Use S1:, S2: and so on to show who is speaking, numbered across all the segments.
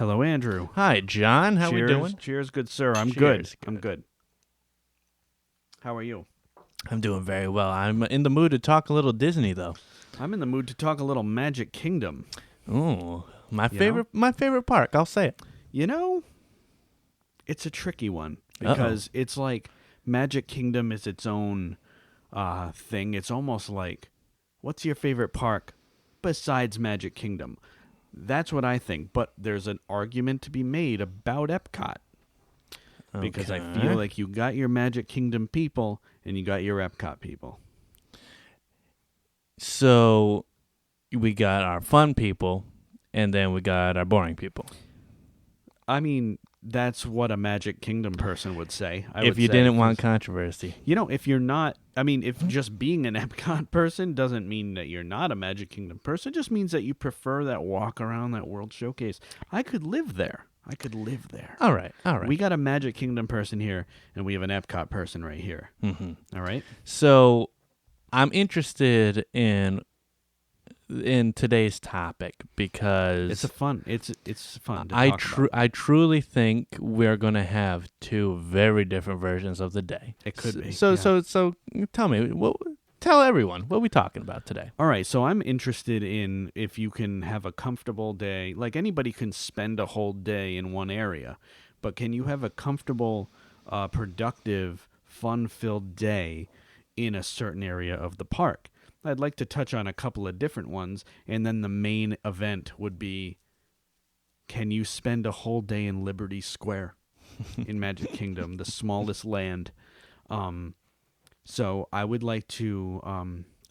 S1: Hello, Andrew.
S2: Hi, John. How we doing?
S1: Cheers, good sir. I'm
S2: Cheers.
S1: good. I'm good. How are you?
S2: I'm doing very well. I'm in the mood to talk a little Disney, though.
S1: I'm in the mood to talk a little Magic Kingdom.
S2: Ooh, my
S1: You
S2: favorite park. I'll say it.
S1: You know, it's a tricky one because it's like Magic Kingdom is its own thing. It's almost like, what's your favorite park besides Magic Kingdom? That's what I think. But there's an argument to be made about Epcot. Because I feel like you got your Magic Kingdom people and you got your Epcot people.
S2: So we got our fun people, and then we got our boring people.
S1: I mean, that's what a Magic Kingdom person would say.
S2: If you didn't want controversy.
S1: You know, if you're not, I mean, if just being an Epcot person doesn't mean that you're not a Magic Kingdom person, it just means that you prefer that walk around that World Showcase. I could live there.
S2: All right.
S1: We got a Magic Kingdom person here, and we have an Epcot person right here.
S2: Mm-hmm.
S1: All right?
S2: So I'm interested in today's topic because
S1: it's fun to talk about.
S2: I truly think we're going to have two very different versions of the day.
S1: It could be.
S2: So tell me, tell everyone, what are we talking about today?
S1: All right, so I'm interested in if you can have a comfortable day. Like anybody can spend a whole day in one area, but can you have a comfortable, productive, fun-filled day in a certain area of the park? I'd like to touch on a couple of different ones, and then the main event would be, can you spend a whole day in Liberty Square in Magic Kingdom, the smallest land? So I would like to...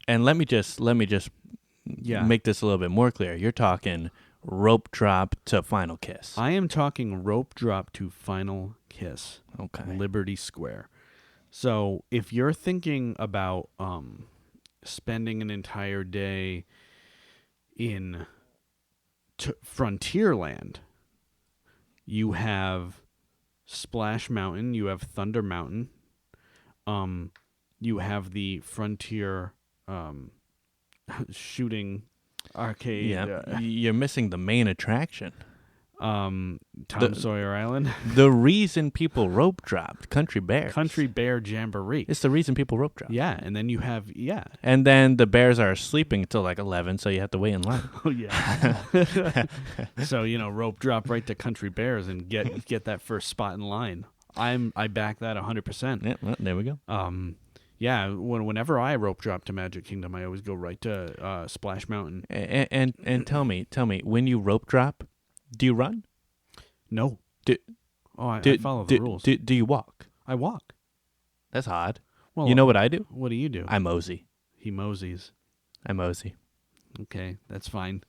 S2: and let me just make this a little bit more clear. You're talking rope drop to Final Kiss.
S1: I am talking rope drop to Final Kiss.
S2: Okay.
S1: Liberty Square. So if you're thinking about... spending an entire day in Frontierland, you have Splash Mountain, you have Thunder Mountain, you have the Frontier shooting arcade.
S2: Yeah, you're missing the main attraction.
S1: Tom Sawyer Island.
S2: The reason people rope dropped, Country Bears.
S1: Country Bear Jamboree.
S2: It's the reason people rope drop.
S1: Yeah, and then you have,
S2: And then the bears are sleeping until like 11, so you have to wait in line.
S1: Oh, yeah. So, rope drop right to Country Bears and get that first spot in line. I back that 100%.
S2: Yeah, well, there we go.
S1: Yeah, whenever I rope drop to Magic Kingdom, I always go right to Splash Mountain.
S2: And tell me, when you rope drop, do you run?
S1: No. I follow the rules.
S2: Do you walk?
S1: I walk.
S2: That's odd.
S1: Well,
S2: you know what I do?
S1: What do you do?
S2: I mosey.
S1: He moseys.
S2: I mosey.
S1: Okay, that's fine.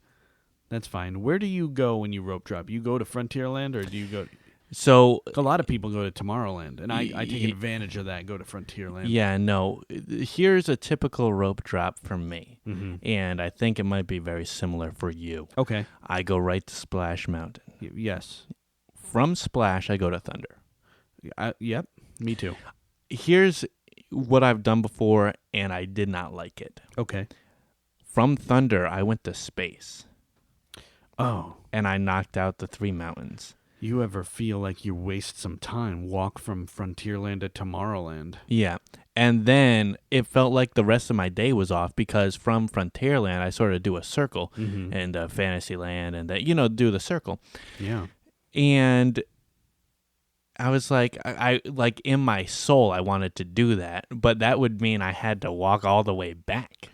S1: Where do you go when you rope drop? You go to Frontierland, or do you go...
S2: So
S1: a lot of people go to Tomorrowland, and I take advantage of that and go to Frontierland.
S2: Yeah, no. Here's a typical rope drop for me, and I think it might be very similar for you.
S1: Okay.
S2: I go right to Splash Mountain.
S1: Yes.
S2: From Splash, I go to Thunder.
S1: Yep, me too.
S2: Here's what I've done before, and I did not like it.
S1: Okay.
S2: From Thunder, I went to Space.
S1: Oh.
S2: And I knocked out the 3 mountains.
S1: You ever feel like you waste some time, walk from Frontierland to Tomorrowland?
S2: Yeah. And then it felt like the rest of my day was off because from Frontierland, I sort of do a circle and Fantasyland and that, do the circle.
S1: Yeah.
S2: And I was like, I like in my soul, I wanted to do that, but that would mean I had to walk all the way back.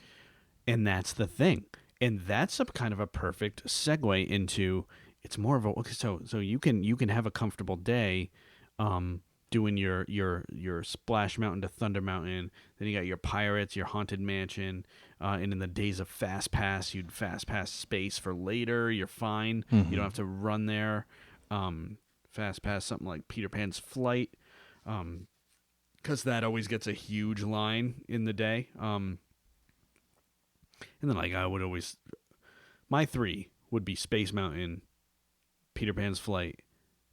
S1: And that's the thing. And that's a kind of a perfect segue into... It's more of a so you can have a comfortable day, doing your Splash Mountain to Thunder Mountain. Then you got your Pirates, your Haunted Mansion, and in the days of Fast Pass, you'd Fast Pass Space for later. You're fine. You don't have to run there. Fast Pass something like Peter Pan's Flight, because that always gets a huge line in the day. And then I would always, my 3 would be Space Mountain, Peter Pan's Flight,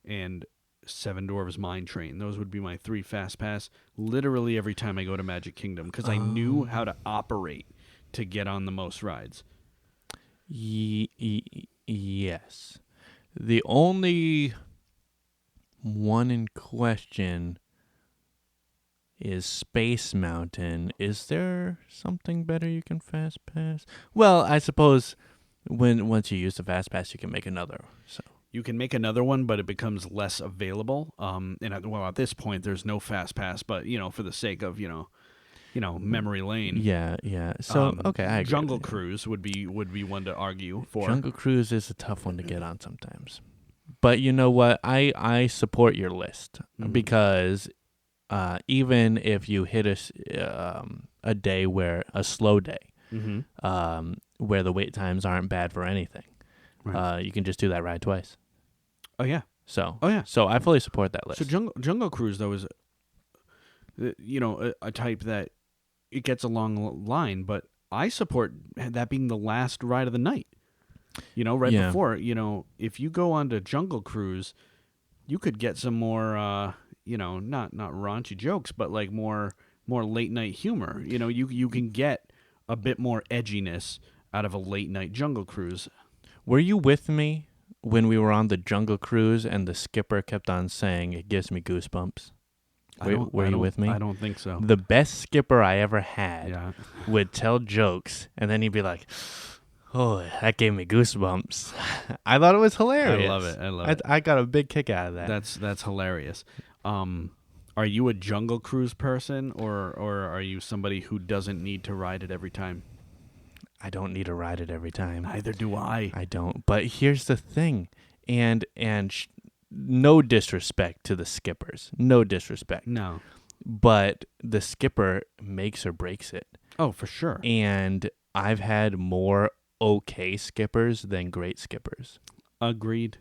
S1: and Seven Dwarfs Mine Train. Those would be my 3 Fast Pass literally every time I go to Magic Kingdom because I knew how to operate to get on the most rides.
S2: Yes. The only one in question is Space Mountain. Is there something better you can fast pass? Well, I suppose once you use the fast pass, you can make another. So
S1: You can make another one, but it becomes less available. At this point, there's no fast pass, but for the sake of memory lane.
S2: yeah. So okay, I agree.
S1: Jungle Cruise would be one to argue for.
S2: Jungle Cruise is a tough one to get on sometimes. But you know what? I support your list because even if you hit a day a slow day, where the wait times aren't bad for anything,
S1: right.
S2: You can just do that ride twice.
S1: Oh yeah.
S2: So
S1: yeah.
S2: So I fully support that list.
S1: So Jungle Cruise though is, a type that it gets a long line, but I support that being the last ride of the night. Before, if you go on to Jungle Cruise, you could get some more, not raunchy jokes, but like more late night humor. You can get a bit more edginess out of a late night Jungle Cruise.
S2: Were you with me when we were on the Jungle Cruise and the skipper kept on saying, "It gives me goosebumps"? Were you with me?
S1: I don't think so.
S2: The best skipper I ever had would tell jokes, and then he'd be like, "Oh, that gave me goosebumps." I thought it was hilarious.
S1: I love it.
S2: I got a big kick out of that.
S1: That's hilarious. Are you a Jungle Cruise person, or are you somebody who doesn't need to ride it every time?
S2: I don't need to ride it every time.
S1: Neither do I.
S2: I don't. But here's the thing, and no disrespect to the skippers. No disrespect.
S1: No.
S2: But the skipper makes or breaks it.
S1: Oh, for sure.
S2: And I've had more okay skippers than great skippers.
S1: Agreed.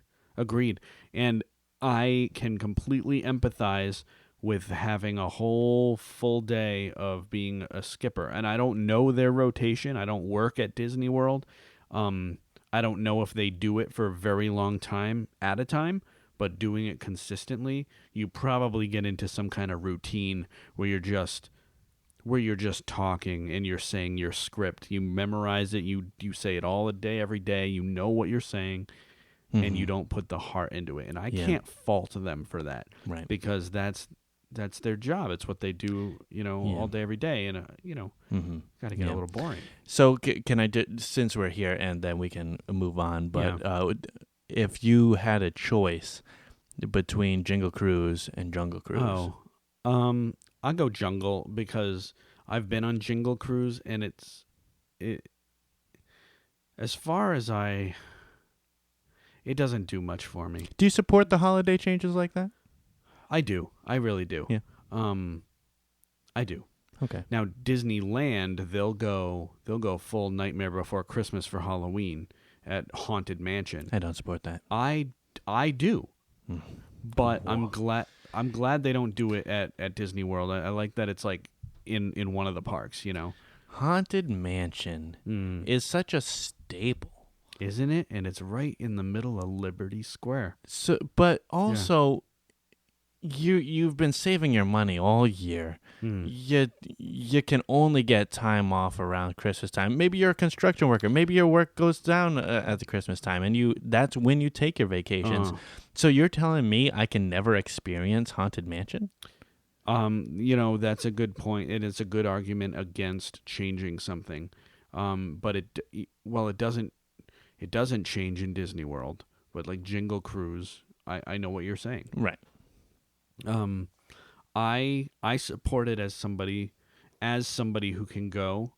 S1: And I can completely empathize with having a whole full day of being a skipper. And I don't know their rotation. I don't work at Disney World. I don't know if they do it for a very long time at a time, but doing it consistently, you probably get into some kind of routine where you're just talking and you're saying your script. You memorize it. You say it all day, every day. You know what you're saying, and you don't put the heart into it. And I can't fault them for that,
S2: right?
S1: Because that's their job. It's what they do, all day, every day. And got to get a little boring.
S2: So can I since we're here, and then we can move on. But if you had a choice between Jingle Cruise and Jungle Cruise,
S1: I'll go Jungle because I've been on Jingle Cruise, and as far as it doesn't do much for me.
S2: Do you support the holiday changes like that?
S1: I do. I really do.
S2: Yeah.
S1: I do.
S2: Okay.
S1: Now Disneyland, they'll go full Nightmare Before Christmas for Halloween at Haunted Mansion.
S2: I don't support that.
S1: I do. But I'm glad they don't do it at Disney World. I like that it's like in one of the parks,
S2: Haunted Mansion is such a staple.
S1: Isn't it? And it's right in the middle of Liberty Square.
S2: So, but also, you've been saving your money all year. You can only get time off around Christmas time. Maybe you're a construction worker. Maybe your work goes down at the Christmas time, and that's when you take your vacations. So you're telling me I can never experience Haunted Mansion?
S1: That's a good point, and it's a good argument against changing something. But it doesn't change in Disney World. But like Jingle Cruise, I know what you're saying.
S2: Right.
S1: I support it as somebody who can go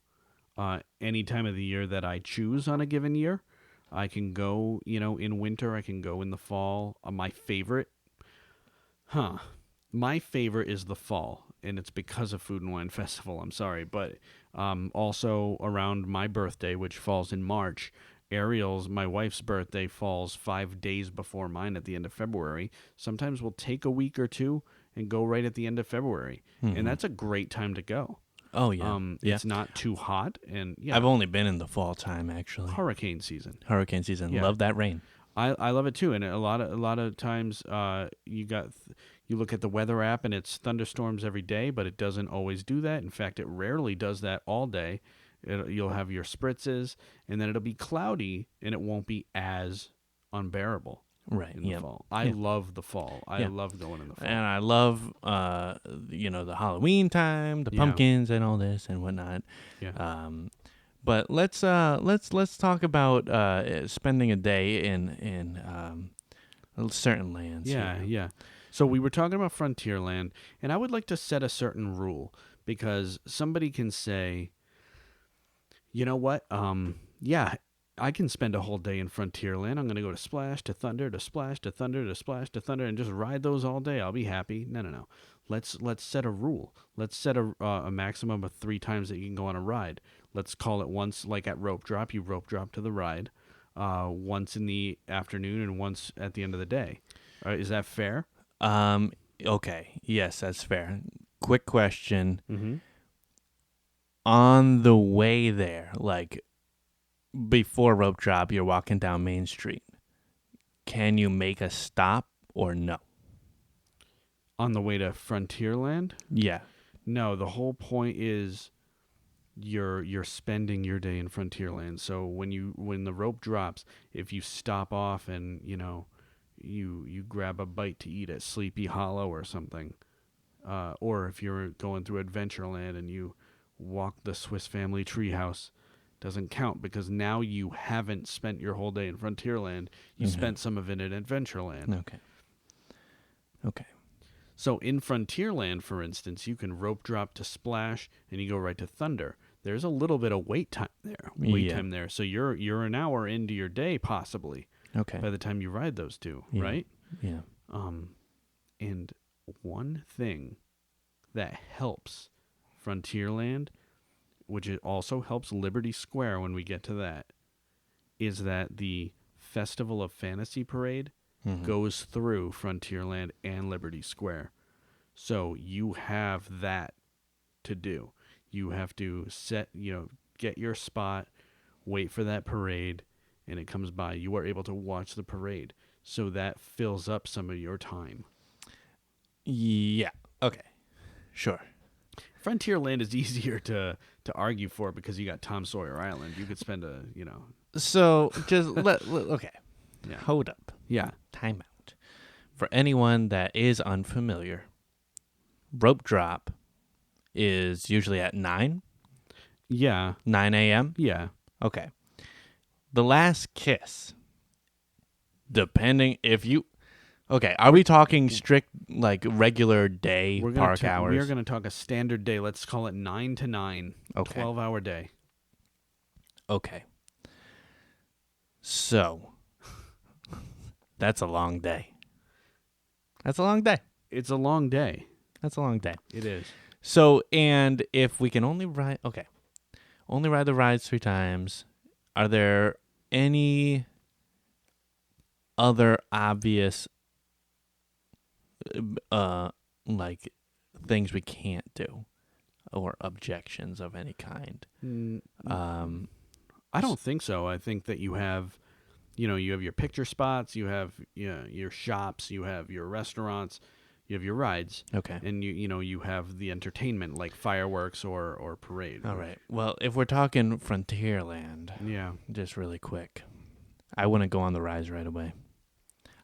S1: any time of the year that I choose on a given year. I can go, in winter. I can go in the fall. My favorite is the fall, and it's because of Food and Wine Festival. I'm sorry, but also around my birthday, which falls in March. Ariel's, my wife's birthday, falls 5 days before mine at the end of February. Sometimes we'll take a week or two and go right at the end of February. And that's a great time to go.
S2: Oh, yeah.
S1: It's not too hot. And
S2: I've only been in the fall time, actually.
S1: Hurricane season.
S2: Yeah. Love that rain.
S1: I love it too. And a lot of times you look at the weather app and it's thunderstorms every day, but it doesn't always do that. In fact, it rarely does that all day. You'll have your spritzes, and then it'll be cloudy, and it won't be as unbearable.
S2: Right.
S1: in the
S2: Yeah.
S1: fall. I
S2: Yeah.
S1: love the fall. I
S2: Yeah.
S1: love going in the fall.
S2: And I love, the Halloween time, the
S1: Yeah.
S2: pumpkins, and all this and whatnot.
S1: Yeah.
S2: But let's talk about spending a day in certain lands.
S1: Yeah,
S2: here.
S1: yeah. So we were talking about Frontierland, and I would like to set a certain rule because somebody can say, you know what? Yeah, I can spend a whole day in Frontierland. I'm going to go to Splash to Thunder to Splash to Thunder to Splash to Thunder and just ride those all day. I'll be happy. No. Let's set a rule. Let's set a maximum of 3 times that you can go on a ride. Let's call it once, like at rope drop. You rope drop to the ride. Once in the afternoon and once at the end of the day. Is that fair?
S2: Okay. Yes, that's fair. Quick question.
S1: Mm-hmm.
S2: On the way there, like before rope drop, you're walking down Main Street. Can you make a stop or no?
S1: On the way to Frontierland?
S2: Yeah.
S1: No, the whole point is you're spending your day in Frontierland. So when the rope drops, if you stop off and you grab a bite to eat at Sleepy Hollow or something, or if you're going through Adventureland and you walk the Swiss Family Treehouse, doesn't count because now you haven't spent your whole day in Frontierland. You spent some of it in Adventureland.
S2: Okay.
S1: So in Frontierland, for instance, you can rope drop to Splash and you go right to Thunder. There's a little bit of wait time there. So you're an hour into your day possibly.
S2: Okay.
S1: By the time you ride those two,
S2: Yeah.
S1: right?
S2: Yeah.
S1: And one thing that helps Frontierland, which it also helps Liberty Square when we get to that, is that the Festival of Fantasy Parade goes through Frontierland and Liberty Square. So you have that to do. You have to get your spot, wait for that parade, and it comes by. You are able to watch the parade. So that fills up some of your time.
S2: Yeah. Okay. Sure.
S1: Frontierland is easier to argue for because you got Tom Sawyer Island. You could spend
S2: So just okay.
S1: Yeah.
S2: Hold up.
S1: Yeah.
S2: Time out. For anyone that is unfamiliar, rope drop is usually at 9 a.m.
S1: Yeah.
S2: Okay. The Last Kiss, depending if you... Okay, are we talking strict, like, regular day park hours?
S1: We are going to talk a standard day. Let's call it 9 to 9.
S2: Okay.
S1: 12-hour day.
S2: Okay. So, that's a long day. That's a long day.
S1: It's a long day.
S2: That's a long day.
S1: It is.
S2: So, and if we can only ride... Okay. Only ride the rides 3 times, are there any other obvious like things we can't do or objections of any kind?
S1: I don't think so. I think that you have your picture spots, you have your shops, you have your restaurants, you have your rides.
S2: Okay.
S1: And you have the entertainment like fireworks or parade.
S2: All right. Well, if we're talking Frontierland,
S1: Yeah.
S2: just really quick, I wouldn't go on the rides right away.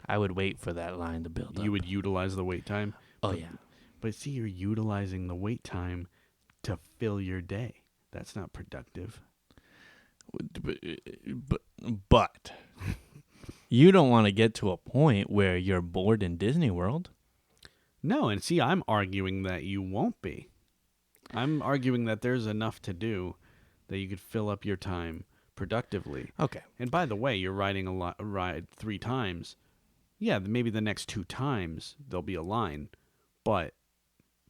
S2: I would wait for that line to build up.
S1: You would utilize the wait time.
S2: Oh, yeah.
S1: But see, you're utilizing the wait time to fill your day. That's not productive.
S2: But you don't want to get to a point where you're bored in Disney World.
S1: No, and see, I'm arguing that you won't be. I'm arguing that there's enough to do that you could fill up your time productively.
S2: Okay.
S1: And by the way, you're riding a ride 3 times. Yeah, maybe the next 2 times there'll be a line, but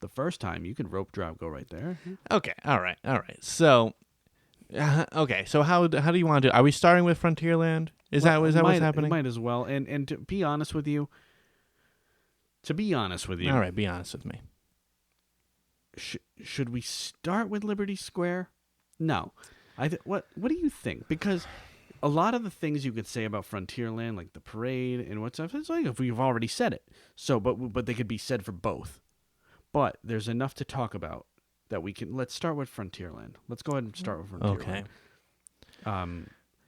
S1: the first time you could rope drop, go right there.
S2: Okay. All right. So, okay. So how do you want to do? Are we starting with Frontierland? Is that what's happening?
S1: Might as well. And to be honest with you. All
S2: right. Be honest with me.
S1: Should we start with Liberty Square? No. What do you think? Because a lot of the things you could say about Frontierland, like the parade and what's up, it's like if we've already said it. So, but they could be said for both. But there's enough to talk about that we can. Let's start with Frontierland. Let's go ahead and start with Frontierland.
S2: Okay.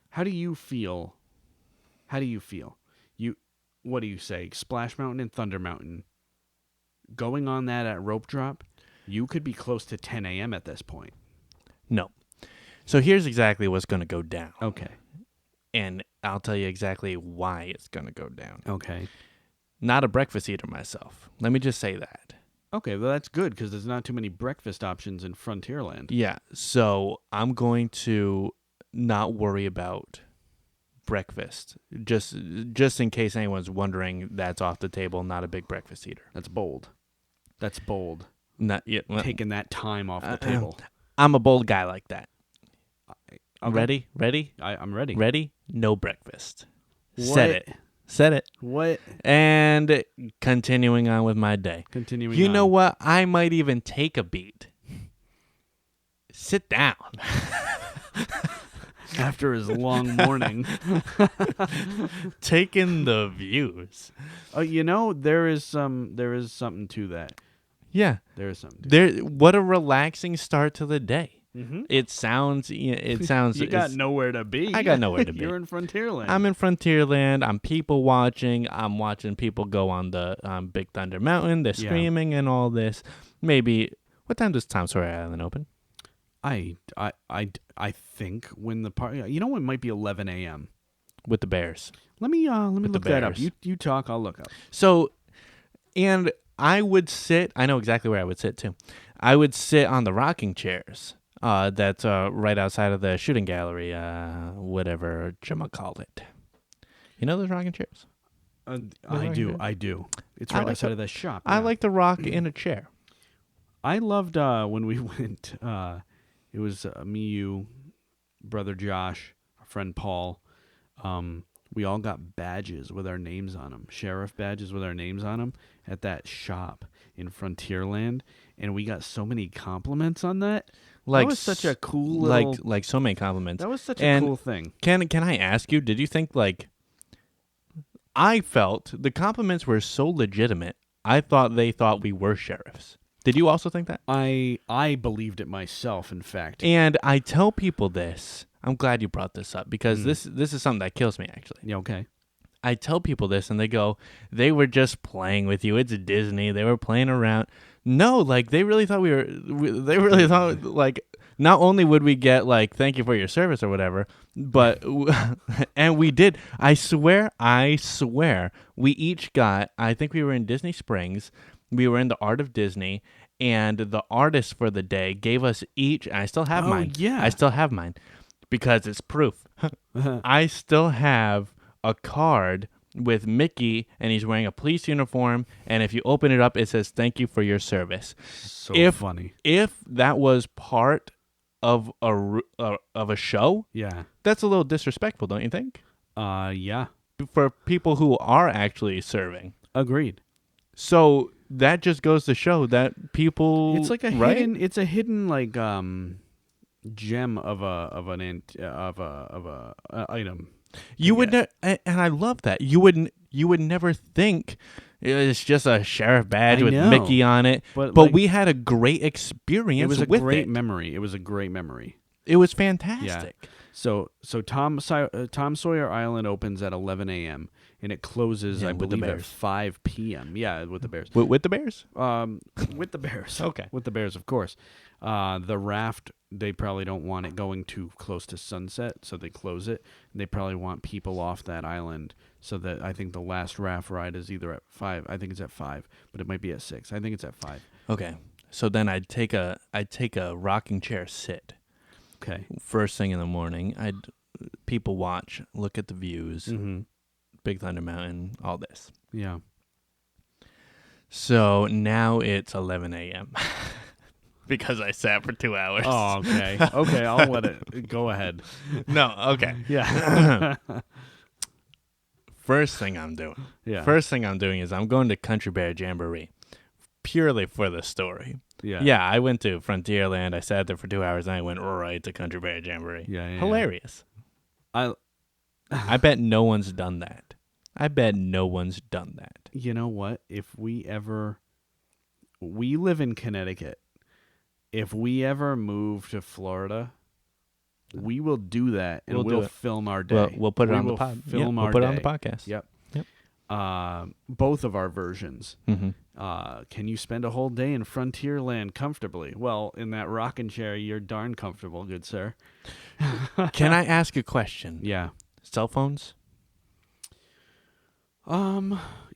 S1: How do you feel? what do you say, Splash Mountain and Thunder Mountain, going on that at rope drop, you could be close to 10 a.m. at this point.
S2: No. So here's exactly what's going to go down.
S1: Okay.
S2: And I'll tell you exactly why it's going to go down.
S1: Okay.
S2: Not a breakfast eater myself. Let me just say that.
S1: Okay, well, that's good because there's not too many breakfast options in Frontierland.
S2: Yeah, so I'm going to not worry about breakfast. Just in case anyone's wondering, that's off the table. Not a big breakfast eater.
S1: That's bold. That's bold.
S2: Not yet.
S1: Taking that time off the table.
S2: I'm a bold guy like that.
S1: Okay.
S2: Ready?
S1: I'm ready.
S2: Ready? No breakfast.
S1: What?
S2: Said it.
S1: What?
S2: And continuing on with my day. You know what? I might even take a beat. Sit down.
S1: After his long morning.
S2: Taking the views.
S1: There is something to that.
S2: Yeah.
S1: There is something.
S2: What a relaxing start to the day.
S1: Mm-hmm.
S2: It sounds.
S1: You got nowhere to be.
S2: I got nowhere to be.
S1: You're in Frontierland.
S2: I'm in Frontierland. I'm people watching. I'm watching people go on the Big Thunder Mountain. They're screaming and all this. Maybe. What time does Tom Sawyer Island open?
S1: I think when the party. It might be 11 a.m.
S2: with the Bears.
S1: Let me look that up. You talk. I'll look up.
S2: So, and I would sit. I know exactly where I would sit too. I would sit on the rocking chairs. That's right outside of the shooting gallery, whatever you call it. You know those rocking chairs?
S1: I do. It's right outside of the shop.
S2: I like to rock in a chair.
S1: I loved when we went. It was me, you, brother Josh, our friend Paul. We all got badges with our names on them, sheriff badges with our names on them at that shop in Frontierland, and we got so many compliments on that. That was such a cool little...
S2: Like so many compliments.
S1: That was such a cool thing.
S2: Can I ask you, did you think, I felt the compliments were so legitimate, I thought they thought we were sheriffs. Did you also think that?
S1: I believed it myself, in fact.
S2: And I tell people this. I'm glad you brought this up, because this is something that kills me, actually.
S1: Yeah, okay.
S2: I tell people this, and they go, they were just playing with you. It's Disney. They were playing around. No, they really thought they really thought, not only would we get, thank you for your service or whatever, but, and we did. I swear, we each got, I think we were in Disney Springs, we were in the Art of Disney, and the artist for the day gave us each, I still have mine.
S1: Yeah.
S2: I still have mine, because it's proof. I still have a card with Mickey, and he's wearing a police uniform, and if you open it up, it says, thank you for your service.
S1: So funny.
S2: If that was part of a show,
S1: yeah,
S2: that's a little disrespectful, don't you think?
S1: Yeah.
S2: For people who are actually serving.
S1: Agreed.
S2: So that just goes to show that people...
S1: It's like a hidden... It's a hidden, gem of a item.
S2: You would, and I love that. You would never think it's just a sheriff badge with Mickey on it. But we had a great experience.
S1: It was a
S2: with
S1: great
S2: it.
S1: memory. It was a great memory.
S2: It was fantastic.
S1: Yeah. So Tom Sawyer Island opens at 11 a.m. and it closes, I believe, at 5 p.m. Yeah, with the Bears.
S2: With the Bears?
S1: With the Bears.
S2: Okay.
S1: With the Bears, of course. The raft, they probably don't want it going too close to sunset, so they close it. And they probably want people off that island, so that I think the last raft ride is either at 5. I think it's at 5, but it might be at 6. I think it's at 5.
S2: Okay. So then I'd take a rocking chair sit.
S1: Okay.
S2: First thing in the morning, people watch, look at the views, Big Thunder Mountain, all this.
S1: Yeah.
S2: So now it's 11 a.m. because I sat for 2 hours.
S1: Oh, okay. Okay, I'll let it go ahead.
S2: No, okay.
S1: Yeah.
S2: First thing I'm doing is I'm going to Country Bear Jamboree purely for the story. Yeah, I went to Frontierland. I sat there for 2 hours, and I went right to Country Bear Jamboree.
S1: Yeah.
S2: Hilarious. I bet no one's done that.
S1: You know what? If we live in Connecticut. If we ever move to Florida, we will do that, and we'll film our day.
S2: We'll put it on the pod.
S1: Film our
S2: put
S1: day.
S2: it on the podcast.
S1: Yep. both of our versions.
S2: Mm-hmm.
S1: Can you spend a whole day in Frontierland comfortably? Well, in that rocking chair, you're darn comfortable, good sir.
S2: Can I ask a question?
S1: Yeah.
S2: Cell phones?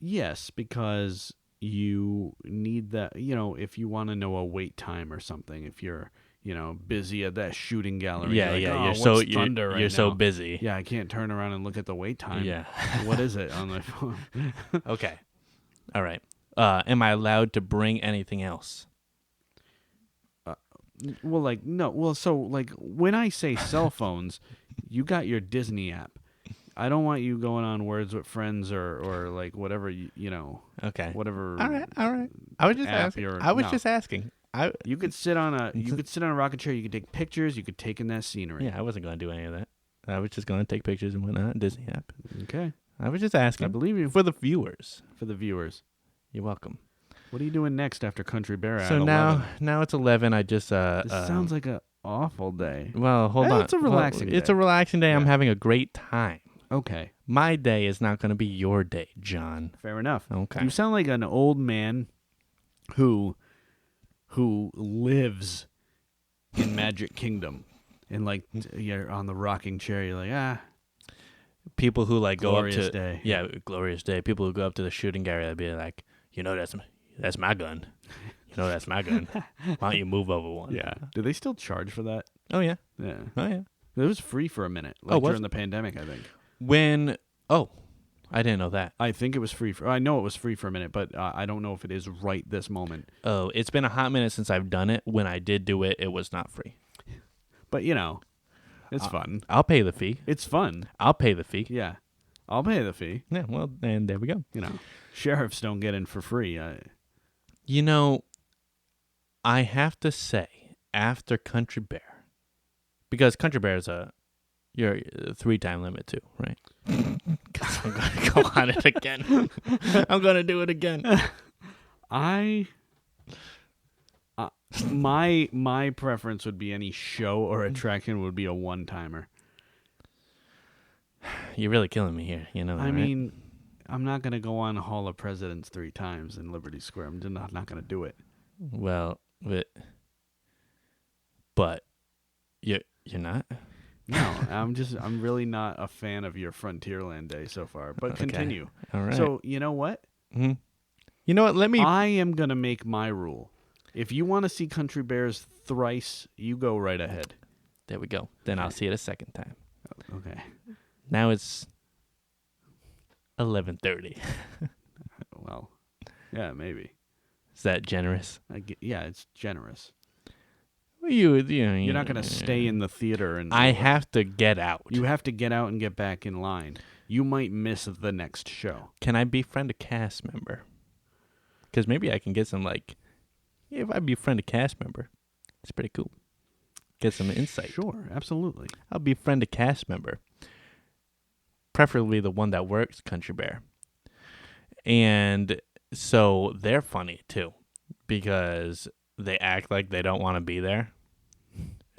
S1: Yes, because you need that, if you want to know a wait time or something, if you're, busy at that shooting gallery.
S2: Yeah,
S1: you're like,
S2: yeah.
S1: oh,
S2: You're
S1: what's
S2: so
S1: thunder right
S2: you're so
S1: now?
S2: busy.
S1: Yeah, I can't turn around and look at the wait time.
S2: Yeah.
S1: What is it on my phone?
S2: Okay. All right. Am I allowed to bring anything else?
S1: Well, like, no. Well, so, like, when I say cell phones, you got your Disney app. I don't want you going on Words with Friends or like, whatever,
S2: Okay.
S1: whatever.
S2: All right. I was just asking. Just asking.
S1: You could sit on a rocket chair. You could take pictures. You could take in that scenery.
S2: Yeah, I wasn't going to do any of that. I was just going to take pictures and whatnot. Disney app.
S1: Okay.
S2: I was just asking.
S1: I believe you.
S2: For the viewers.
S1: For the viewers.
S2: You're welcome.
S1: What are you doing next after Country Bear?
S2: So now it's 11. I just
S1: This sounds like an awful day.
S2: Well, hold on.
S1: It's a relaxing day.
S2: It's a relaxing day.
S1: Yeah.
S2: I'm having a great time.
S1: Okay.
S2: My day is not going to be your day, John.
S1: Fair enough.
S2: Okay.
S1: You sound like an old man who lives in Magic Kingdom, and like you're on the rocking chair. You're like,
S2: people who like go up
S1: glorious
S2: to
S1: day.
S2: Yeah, glorious day. People who go up to the shooting gallery, they'd be like, that's my gun. That's my gun. Why don't you move over one?
S1: Yeah. Do they still charge for that?
S2: Oh yeah.
S1: Yeah.
S2: Oh yeah.
S1: It was free for a minute, like
S2: was
S1: during the pandemic, I think.
S2: I didn't know that.
S1: I think it was free. I know it was free for a minute, but I don't know if it is right this moment.
S2: Oh, it's been a hot minute since I've done it. When I did do it, it was not free.
S1: But, it's fun.
S2: I'll pay the fee.
S1: It's fun.
S2: I'll pay the fee.
S1: Yeah. I'll pay the fee.
S2: Yeah, well, and there we go.
S1: Sheriffs don't get in for free.
S2: I have to say, after Country Bear, because Country Bear is you're a 3-time limit too, right? Because I'm going to go on it again. I'm going to do it again.
S1: My preference would be any show or attraction would be a one-timer.
S2: You're really killing me here, that,
S1: I mean, I'm not going to go on Hall of Presidents 3 times in Liberty Square. I'm just not going to do it.
S2: Well, but you're not?
S1: No, I'm really not a fan of your Frontierland day so far. But
S2: Okay.
S1: continue.
S2: All right.
S1: So, you know what?
S2: Mm-hmm. You know what?
S1: I am going to make my rule. If you want to see Country Bears thrice, you go right ahead.
S2: There we go. Then I'll see it a second time.
S1: Okay.
S2: Now it's 11:30.
S1: Well, yeah, maybe.
S2: Is that generous?
S1: Yeah, it's generous.
S2: You're
S1: not going to stay in the theater.
S2: I have to get out.
S1: You have to get out and get back in line. You might miss the next show.
S2: Can I befriend a cast member? Because maybe I can get some, if I befriend a cast member, it's pretty cool. Get some insight.
S1: Sure, absolutely.
S2: I'll befriend a cast member. Preferably the one that works Country Bear. And so they're funny, too. Because they act like they don't want to be there.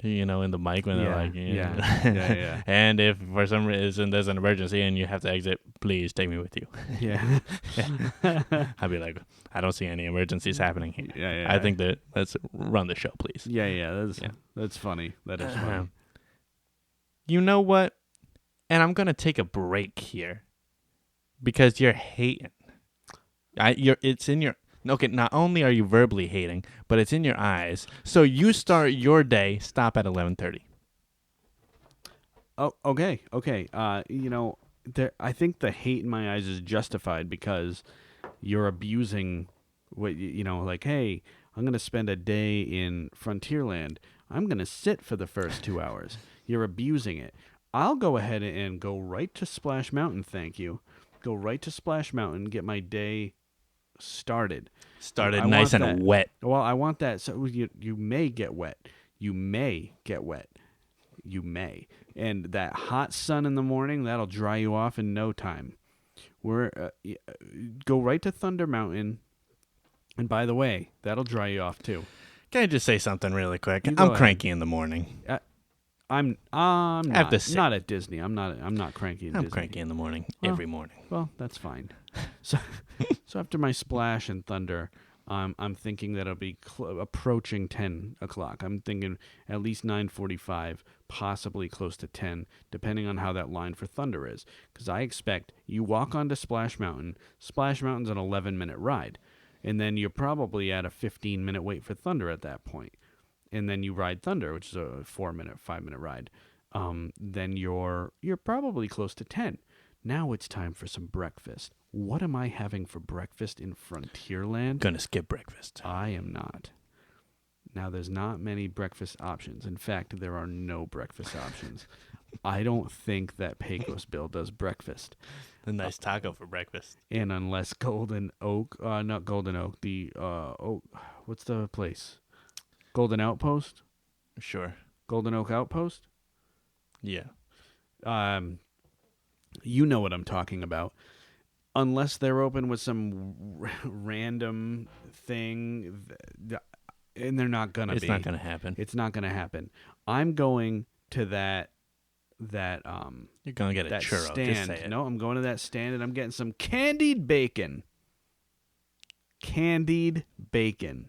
S2: In the mic when they're like,
S1: yeah.
S2: And if for some reason there's an emergency and you have to exit, please take me with you.
S1: Yeah.
S2: I'd be like, I don't see any emergencies happening here.
S1: Yeah.
S2: I think that let's run the show, please.
S1: Yeah. That's funny. That is funny.
S2: You know what? And I'm gonna take a break here because you're hating. It's in your. Okay, not only are you verbally hating, but it's in your eyes. So you start your day, stop at 11:30.
S1: Oh, okay. I think the hate in my eyes is justified because you're abusing what like, hey, I'm going to spend a day in Frontierland. I'm going to sit for the first 2 hours. You're abusing it. I'll go ahead and go right to Splash Mountain, thank you. Go right to Splash Mountain, get my day started
S2: Nice and wet.
S1: Well, I want that. So you may get wet. You may. And that hot sun in the morning, that'll dry you off in no time. Go right to Thunder Mountain. And by the way, that'll dry you off too.
S2: Can I just say something really quick?
S1: I'm
S2: I'm cranky in the morning.
S1: I'm not at Disney. I'm not cranky in Disney.
S2: I'm cranky in the morning every morning.
S1: Well, that's fine. So, so after my splash and thunder, I'm thinking that it'll be approaching 10 o'clock. I'm thinking at least 9:45, possibly close to 10, depending on how that line for thunder is. Because I expect you walk onto Splash Mountain. Splash Mountain's an 11-minute ride, and then you're probably at a 15-minute wait for thunder at that point. And then you ride thunder, which is a 5-minute ride. Then you're probably close to 10. Now it's time for some breakfast. What am I having for breakfast in Frontierland?
S2: Gonna skip breakfast.
S1: I am not. Now, there's not many breakfast options. In fact, there are no breakfast options. I don't think that Pecos Bill does breakfast.
S2: A nice taco for breakfast.
S1: And unless Golden Oak, not Golden Oak, what's the place? Golden Outpost?
S2: Sure.
S1: Golden Oak Outpost?
S2: Yeah.
S1: You know what I'm talking about. Unless they're open with some random thing, and they're not gonna be.
S2: It's not gonna happen.
S1: It's not gonna happen. I'm going to that.
S2: You're gonna get a
S1: that
S2: churro.
S1: stand.
S2: Just say it.
S1: No, I'm going to that stand and I'm getting some candied bacon. Candied bacon.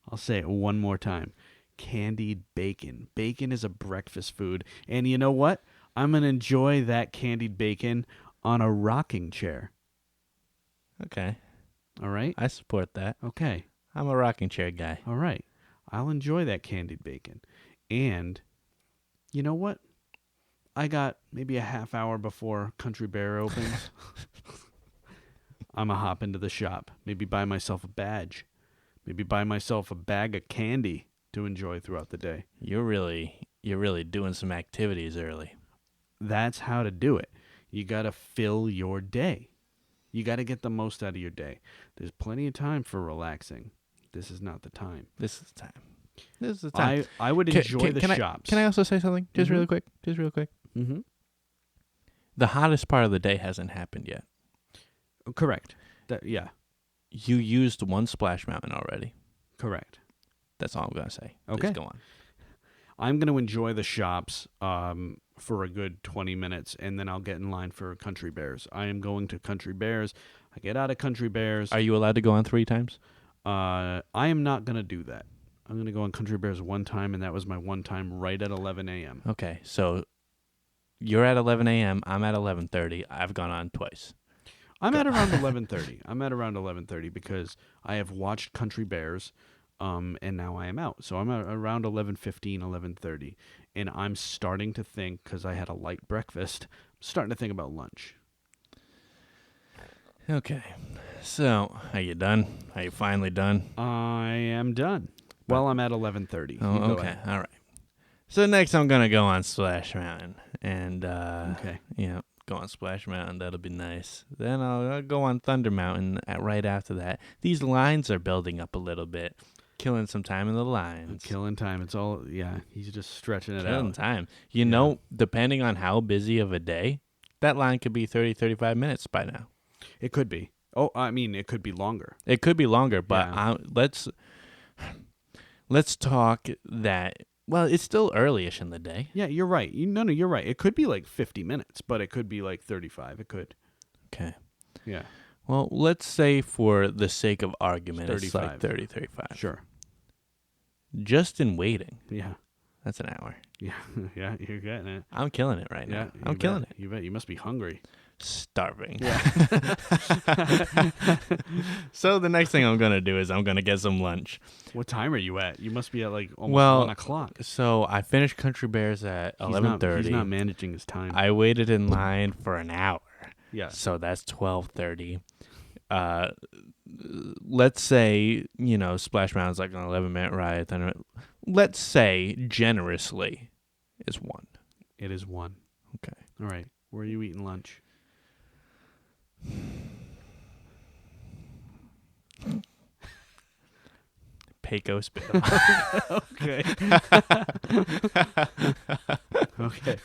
S1: I'll say it one more time. Candied bacon. Bacon is a breakfast food, and you know what? I'm gonna enjoy that candied bacon on a rocking chair.
S2: Okay.
S1: All right?
S2: I support that.
S1: Okay.
S2: I'm a rocking chair guy.
S1: All right. I'll enjoy that candied bacon. And you know what? I got maybe a half hour before Country Bear opens. I'm going to hop into the shop. Maybe buy myself a badge. Maybe buy myself a bag of candy to enjoy throughout the day.
S2: You're really doing some activities early.
S1: That's how to do it. You got to fill your day. You got to get the most out of your day. There's plenty of time for relaxing. This is not the time.
S2: This is the time. This is the time.
S1: I would enjoy the shops.
S2: Can I also say something? Just really quick.
S1: Mm-hmm.
S2: The hottest part of the day hasn't happened yet.
S1: Correct. Yeah.
S2: You used one Splash Mountain already.
S1: Correct.
S2: That's all I'm going to say.
S1: Okay.
S2: Please go on.
S1: I'm going to enjoy the shops for a good 20 minutes, and then I'll get in line for Country Bears. I am going to Country Bears. I get out of Country Bears.
S2: Are you allowed to go on 3 times?
S1: I am not going to do that. I'm going to go on Country Bears one time, and that was my one time right at 11 a.m.
S2: Okay, so you're at 11 a.m., I'm at 11:30. I've gone on twice.
S1: I'm at around 11:30. I'm at around 11:30 because I have watched Country Bears, and now I am out. So I'm at around 11:15, 11:30, and I'm starting to think, because I had a light breakfast, I'm starting to think about lunch.
S2: Okay, so are you done? Are you finally done?
S1: I am done. Well, I'm at 11:30.
S2: Oh, okay, all right. So next I'm going to go on Splash Mountain, and
S1: okay.
S2: Yeah, go on Splash Mountain. That'll be nice. Then I'll go on Thunder Mountain right after that. These lines are building up a little bit. Killing some time in the lines.
S1: Killing time. It's all, yeah, he's just stretching it out.
S2: Killing time. You know, depending on how busy of a day, that line could be 30, 35 minutes by now.
S1: It could be. Oh, I mean, it could be longer.
S2: It could be longer, but let's talk that. Well, it's still early-ish in the day.
S1: Yeah, you're right. You're right. It could be like 50 minutes, but it could be like 35. It could.
S2: Okay.
S1: Yeah.
S2: Well, let's say for the sake of argument, it's like 30, 35.
S1: Sure.
S2: Just in waiting.
S1: Yeah.
S2: That's an hour.
S1: Yeah. Yeah, you're getting it.
S2: I'm killing it right now. I'm killing it.
S1: You bet. You must be hungry.
S2: Starving.
S1: Yeah.
S2: So the next thing I'm going to do is I'm going to get some lunch.
S1: What time are you at? You must be at like almost 1 o'clock.
S2: So I finished Country Bears at 11:30.
S1: He's not managing his time.
S2: I waited in line for an hour.
S1: Yeah.
S2: So that's 12:30. Let's say, Splash Mountain's like an 11-minute ride. Then let's say generously is 1.
S1: It is 1.
S2: Okay.
S1: All right. Where are you eating lunch?
S2: Pecos Bill.
S1: Okay. Okay.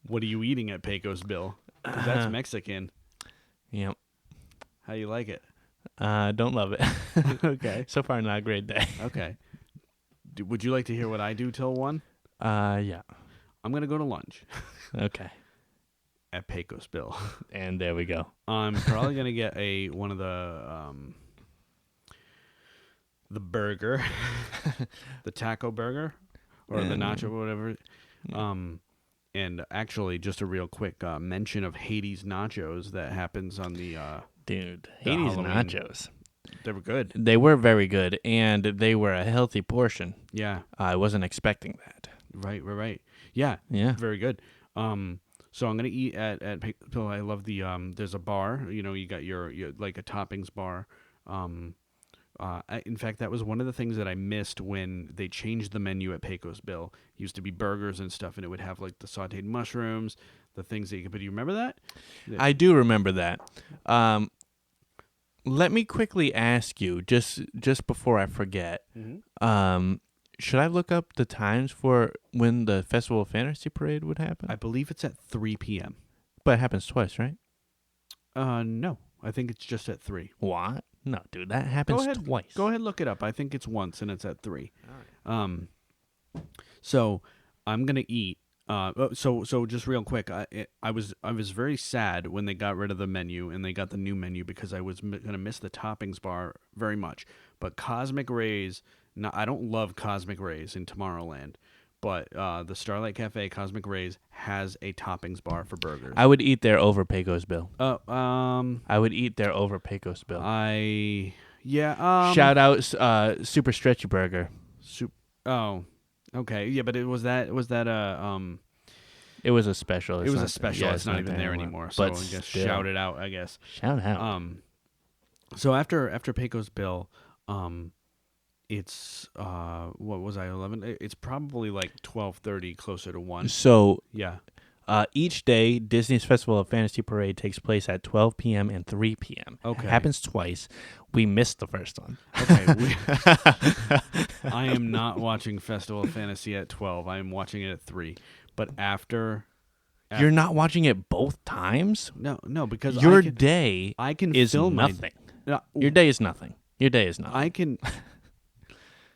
S1: What are you eating at Pecos Bill? 'Cause that's Mexican.
S2: Yep.
S1: How you like it?
S2: Don't love it.
S1: Okay.
S2: So far, not a great day.
S1: Okay. Would you like to hear what I do till 1?
S2: Yeah.
S1: I'm going to go to lunch.
S2: Okay.
S1: at Pecos Bill.
S2: And there we go.
S1: I'm probably gonna get one of the burger, the taco burger, or the nacho, whatever. And actually, just a real quick mention of Hades nachos that happens on the
S2: Dude,
S1: the
S2: Hades
S1: Halloween.
S2: nachos.
S1: They were good.
S2: They were very good, and they were a healthy portion.
S1: Yeah.
S2: I wasn't expecting that.
S1: Right. Yeah.
S2: Yeah.
S1: Very good. So I'm gonna eat at Pecos Bill. I love the there's a bar. You know, you got your like a toppings bar. In fact, that was one of the things that I missed when they changed the menu at Pecos Bill. It used to be burgers and stuff, and it would have like the sautéed mushrooms, the things that you could. But do you remember that?
S2: I do remember that. Let me quickly ask you, just before I forget, should I look up the times for when the Festival of Fantasy Parade would happen?
S1: I believe it's at 3 p.m.
S2: But it happens twice, right?
S1: No, I think it's just at 3.
S2: What? No, dude, that happens twice.
S1: Go ahead, look it up. I think it's once, and it's at 3. So I'm gonna eat. So just real quick, I was very sad when they got rid of the menu and they got the new menu because I was gonna miss the toppings bar very much. But Cosmic Rays, I don't love Cosmic Rays in Tomorrowland, but the Starlight Cafe Cosmic Rays has a toppings bar for burgers.
S2: I would eat there over Pecos Bill.
S1: I
S2: would eat there over Pecos Bill.
S1: Shout
S2: out Super Stretchy Burger.
S1: Okay, yeah, but it was that
S2: It was a special.
S1: It was a special. It's not even there anymore. So
S2: but
S1: I guess
S2: still.
S1: shout it out. I guess.
S2: Shout out.
S1: So after Pecos Bill, it's what was I 11? It's probably like 12:30, closer to 1.
S2: So
S1: yeah.
S2: Each day, Disney's Festival of Fantasy Parade takes place at 12 p.m. and 3 p.m.
S1: Okay.
S2: It happens twice. We missed the first one.
S1: Okay. I am not watching Festival of Fantasy at 12. I am watching it at 3. But after
S2: you're not watching it both times?
S1: No, because
S2: your day is
S1: film
S2: nothing. Your day is nothing. Your day is nothing.
S1: I can.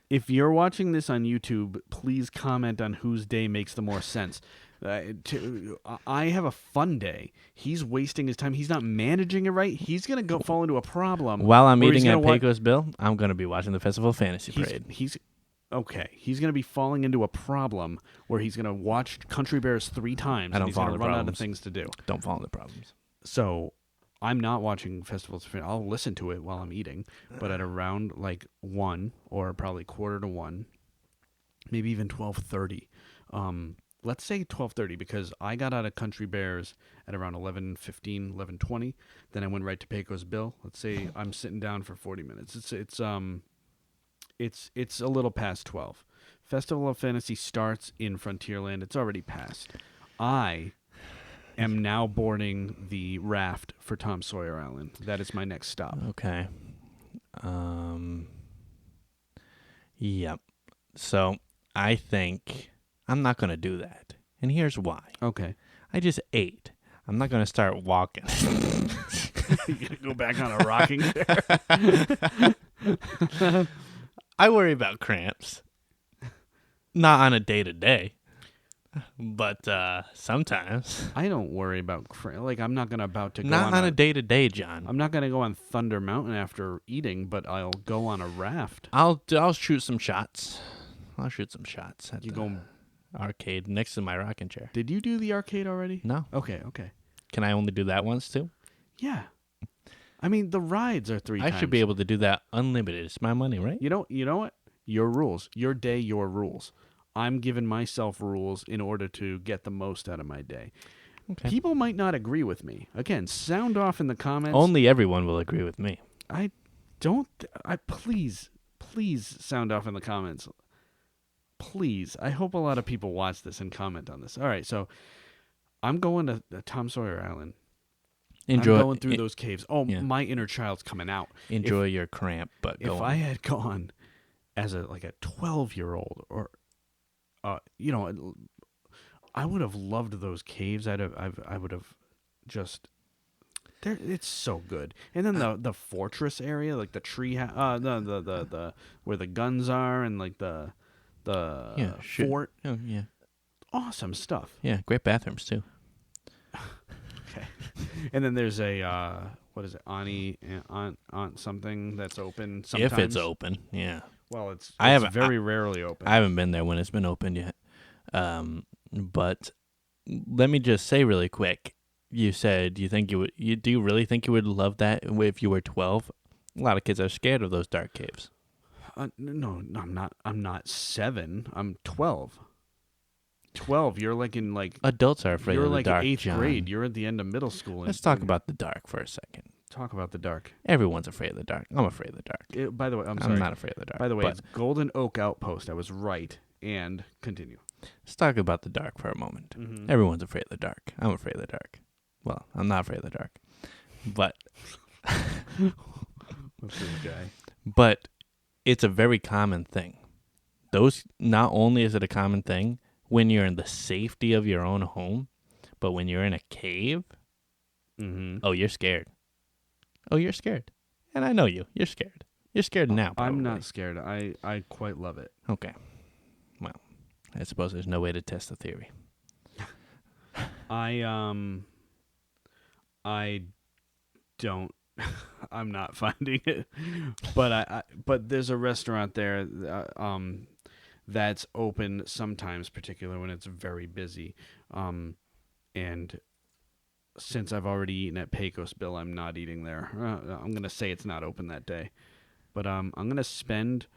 S1: If you're watching this on YouTube, please comment on whose day makes the more sense. I have a fun day. He's wasting his time. He's not managing it right. He's gonna fall into a problem.
S2: While I'm eating at Pecos Bill, I'm gonna be watching the Festival of Fantasy Parade.
S1: He's gonna be falling into a problem where he's gonna watch Country Bears 3 times.
S2: I don't
S1: and he's
S2: fall
S1: gonna
S2: into
S1: run
S2: problems.
S1: out of things to do.
S2: Don't fall into problems.
S1: So I'm not watching festivals. I'll listen to it while I'm eating, but at around like 1 or probably quarter to 1, maybe even 12:30. Let's say 12:30 because I got out of Country Bears at around 11:15, 11:20. Then I went right to Pecos Bill. Let's say I'm sitting down for 40 minutes. It's a little past 12. Festival of Fantasy starts in Frontierland. It's already passed. I am now boarding the raft for Tom Sawyer Island. That is my next stop.
S2: Okay. Yep. So I think I'm not going to do that. And here's why.
S1: Okay.
S2: I just ate. I'm not going to start walking.
S1: You going to go back on a rocking chair?
S2: I worry about cramps. Not on a day-to-day. But sometimes.
S1: I don't worry about like I'm not about to go
S2: not on a day-to-day, John.
S1: I'm not going to go on Thunder Mountain after eating, but I'll go on a raft.
S2: I'll shoot some shots. At the arcade next to my rocking chair.
S1: Did you do the arcade already?
S2: No.
S1: Okay.
S2: Can I only do that once too?
S1: Yeah. I mean, the rides are 3 times.
S2: I should be able to do that unlimited. It's my money, right?
S1: You know what? Your rules. Your day, your rules. I'm giving myself rules in order to get the most out of my day.
S2: Okay.
S1: People might not agree with me. Again, sound off in the comments.
S2: Only everyone will agree with me.
S1: Please sound off in the comments. Please. I hope a lot of people watch this and comment on this. All right, so I'm going to Tom Sawyer Island. I'm going through those caves. Oh, yeah. My inner child's coming out.
S2: Enjoy your cramp, but
S1: if I had gone as a 12-year-old or I would have loved those caves. I would have just. It's so good. And then the fortress area, like the tree, the where the guns are, and like the fort.
S2: Oh yeah,
S1: awesome stuff.
S2: Yeah, great bathrooms too.
S1: And then there's a what is it, Aunt something that's open sometimes.
S2: If it's open, yeah.
S1: Well, it's very rarely open.
S2: I haven't been there when it's been opened yet. But let me just say really quick. You said do you really think you would love that if you were 12? A lot of kids are scared of those dark caves.
S1: No, I'm not. I'm not 7. I'm 12. 12. You're like in like
S2: adults are afraid of the dark.
S1: You're like 8th
S2: John.
S1: grade. You're at the end of middle school.
S2: Let's talk about the dark for a second.
S1: Talk about the dark.
S2: Everyone's afraid of the dark. I'm afraid of the dark.
S1: By the way, I'm
S2: sorry. I'm not afraid of the dark.
S1: By the way, it's Golden Oak Outpost. I was right. And continue.
S2: Let's talk about the dark for a moment. Mm-hmm. Everyone's afraid of the dark. I'm afraid of the dark. Well, I'm not afraid of the dark. But
S1: what's this guy?
S2: But it's a very common thing. Not only is it a common thing when you're in the safety of your own home, but when you're in a cave, oh, you're scared. Oh, you're scared. And I know you. You're scared. You're scared now, probably.
S1: I'm not scared. I quite love it.
S2: Okay. Well, I suppose there's no way to test the theory.
S1: I don't. I'm not finding it, but there's a restaurant there, that's open sometimes, particularly when it's very busy, and since I've already eaten at Pecos Bill, I'm not eating there. I'm gonna say it's not open that day, but I'm gonna spend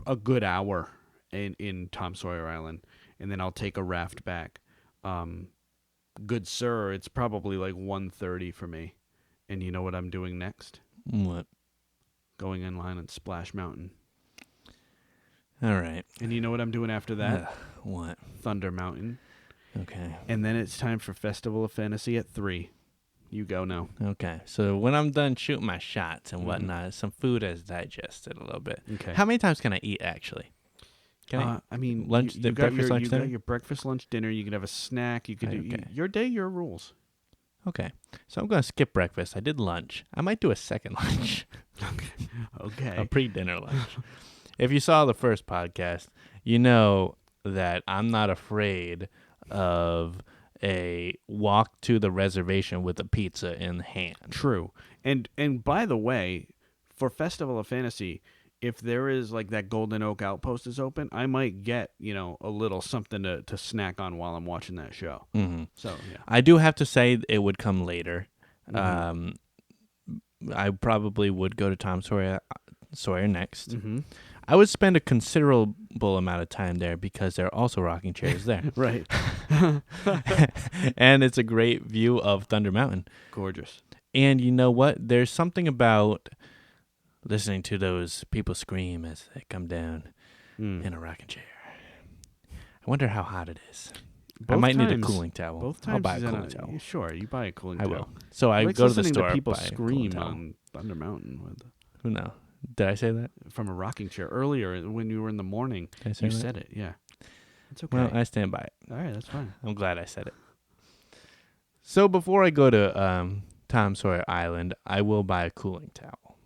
S1: a good hour in Tom Sawyer Island, and then I'll take a raft back. Good sir, it's probably like 1:30 for me. And you know what I'm doing next?
S2: What?
S1: Going in line on Splash Mountain.
S2: All right.
S1: And you know what I'm doing after that?
S2: What?
S1: Thunder Mountain.
S2: Okay.
S1: And then it's time for Festival of Fantasy at 3. You go now.
S2: Okay. So when I'm done shooting my shots and whatnot, some food has digested a little bit.
S1: Okay.
S2: How many times can I eat, actually?
S1: I mean,
S2: lunch,
S1: you
S2: breakfast, lunch, dinner?
S1: got your breakfast, lunch, dinner. You can have a snack. You could do your day, your rules.
S2: Okay. So I'm going to skip breakfast. I did lunch. I might do a second lunch.
S1: Okay.
S2: A pre-dinner lunch. If you saw the first podcast, you know that I'm not afraid of a walk to the reservation with a pizza in hand.
S1: True. And by the way, for Festival of Fantasy, if there is like that Golden Oak Outpost is open, I might get, a little something to snack on while I'm watching that show.
S2: Mm-hmm.
S1: So, yeah.
S2: I do have to say it would come later. Mm-hmm. I probably would go to Tom Sawyer next. Mm-hmm. I would spend a considerable amount of time there because there are also rocking chairs there.
S1: Right.
S2: And it's a great view of Thunder Mountain.
S1: Gorgeous.
S2: And you know what? There's something about listening to those people scream as they come down in a rocking chair. I wonder how hot it is. I might need a cooling towel.
S1: Both times
S2: I'll buy a cooling towel.
S1: Sure, you buy a cooling towel.
S2: I will. So I go to the store.
S1: To people
S2: buy
S1: scream on Thunder Mountain.
S2: Who knows? Did I say that?
S1: From a rocking chair earlier when you were in the morning. You said it. Yeah, it's okay.
S2: Well, I stand by it.
S1: All right, that's fine.
S2: I'm glad I said it. So before I go to Tom Sawyer Island, I will buy a cooling towel.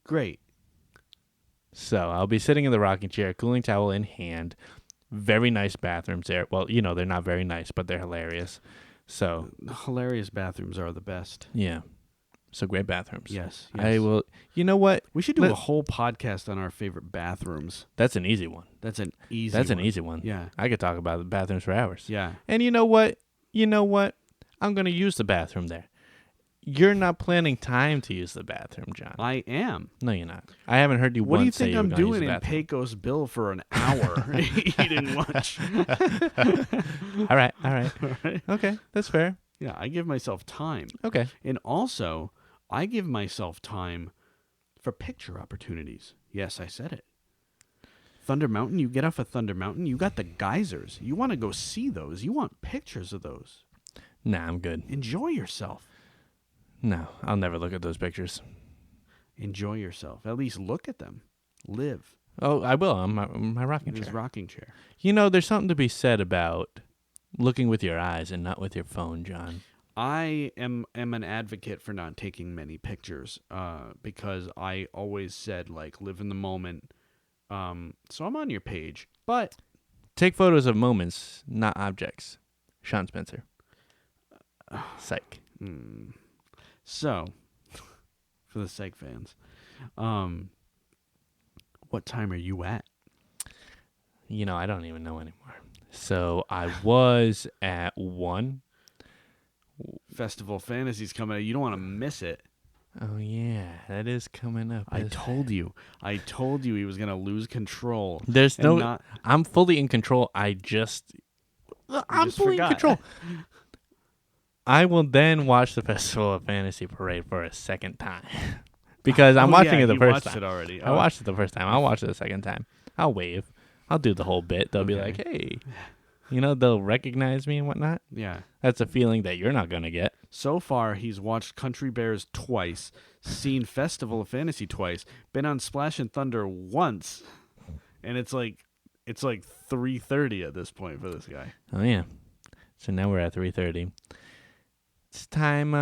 S1: Great.
S2: So I'll be sitting in the rocking chair, cooling towel in hand. Very nice bathrooms there. Well, they're not very nice, but they're hilarious. So
S1: hilarious bathrooms are the best.
S2: Yeah. So great bathrooms.
S1: Yes.
S2: I will. You know what?
S1: We should do a whole podcast on our favorite bathrooms.
S2: That's an easy one.
S1: That's an easy one. Yeah.
S2: I could talk about the bathrooms for hours.
S1: Yeah.
S2: And you know what? I'm going to use the bathroom there. You're not planning time to use the bathroom, John.
S1: I am.
S2: No, you're not. I haven't heard you
S1: once
S2: say
S1: say
S2: you're going to use the bathroom.
S1: What do you think I'm doing in Pecos Bill for an hour eating lunch?
S2: All right. Okay, that's fair.
S1: Yeah, I give myself time.
S2: Okay.
S1: And also, I give myself time for picture opportunities. Yes, I said it. Thunder Mountain, you get off of Thunder Mountain, you got the geysers. You want to go see those. You want pictures of those.
S2: Nah, I'm good.
S1: Enjoy yourself.
S2: No, I'll never look at those pictures.
S1: Enjoy yourself. At least look at them. Live.
S2: Oh, I will on my rocking chair.
S1: His rocking chair.
S2: There's something to be said about looking with your eyes and not with your phone, John.
S1: I am an advocate for not taking many pictures because I always said, live in the moment. So I'm on your page. But
S2: take photos of moments, not objects. Sean Spencer. Psych.
S1: So, for the Psych fans, what time are you at?
S2: I don't even know anymore. So I was at 1.
S1: Festival of Fantasy's coming out. You don't want to miss it.
S2: Oh, yeah. That is coming up.
S1: I told you he was going to lose control.
S2: There's I'm fully in control. I'm fully in control. I will then watch the Festival of Fantasy Parade for a second time. Because I'm watching it the first time.
S1: It already.
S2: I watched it the first time. I'll watch it the second time. I'll wave. I'll do the whole bit. They'll be like, hey. They'll recognize me and whatnot.
S1: Yeah.
S2: That's a feeling that you're not going to get.
S1: So far, he's watched Country Bears twice, seen Festival of Fantasy twice, been on Splash and Thunder once, and it's like 3:30 at this point for this guy.
S2: Oh, yeah. So now we're at 3:30. It's time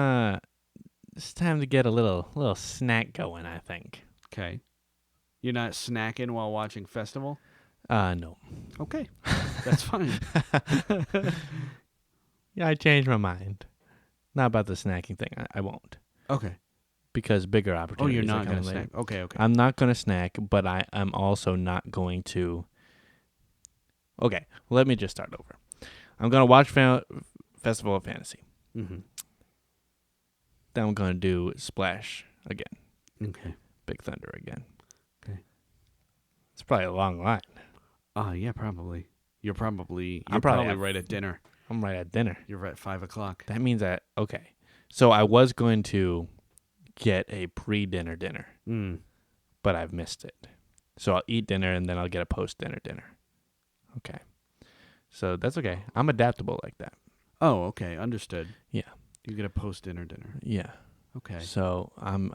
S2: to get a little snack going, I think.
S1: Okay. You're not snacking while watching Festival?
S2: No.
S1: Okay. That's fine.
S2: Yeah, I changed my mind. Not about the snacking thing. I won't.
S1: Okay.
S2: Because bigger opportunities.
S1: Oh, you're not
S2: going to
S1: snack. Okay.
S2: I'm not going to snack, but I'm also not going to. Okay, let me just start over. I'm going to watch Festival of Fantasy.
S1: Mm-hmm.
S2: Then I'm going to do Splash again.
S1: Okay.
S2: Big Thunder again.
S1: Okay.
S2: It's probably a long line.
S1: Yeah, probably. You're probably right at dinner.
S2: I'm right at dinner.
S1: You're right at 5:00.
S2: That means okay. So I was going to get a pre-dinner dinner, but I've missed it. So I'll eat dinner and then I'll get a post-dinner dinner. Okay. So that's okay. I'm adaptable like that.
S1: Oh, okay. Understood.
S2: Yeah.
S1: You get a post-dinner dinner.
S2: Yeah.
S1: Okay.
S2: So I'm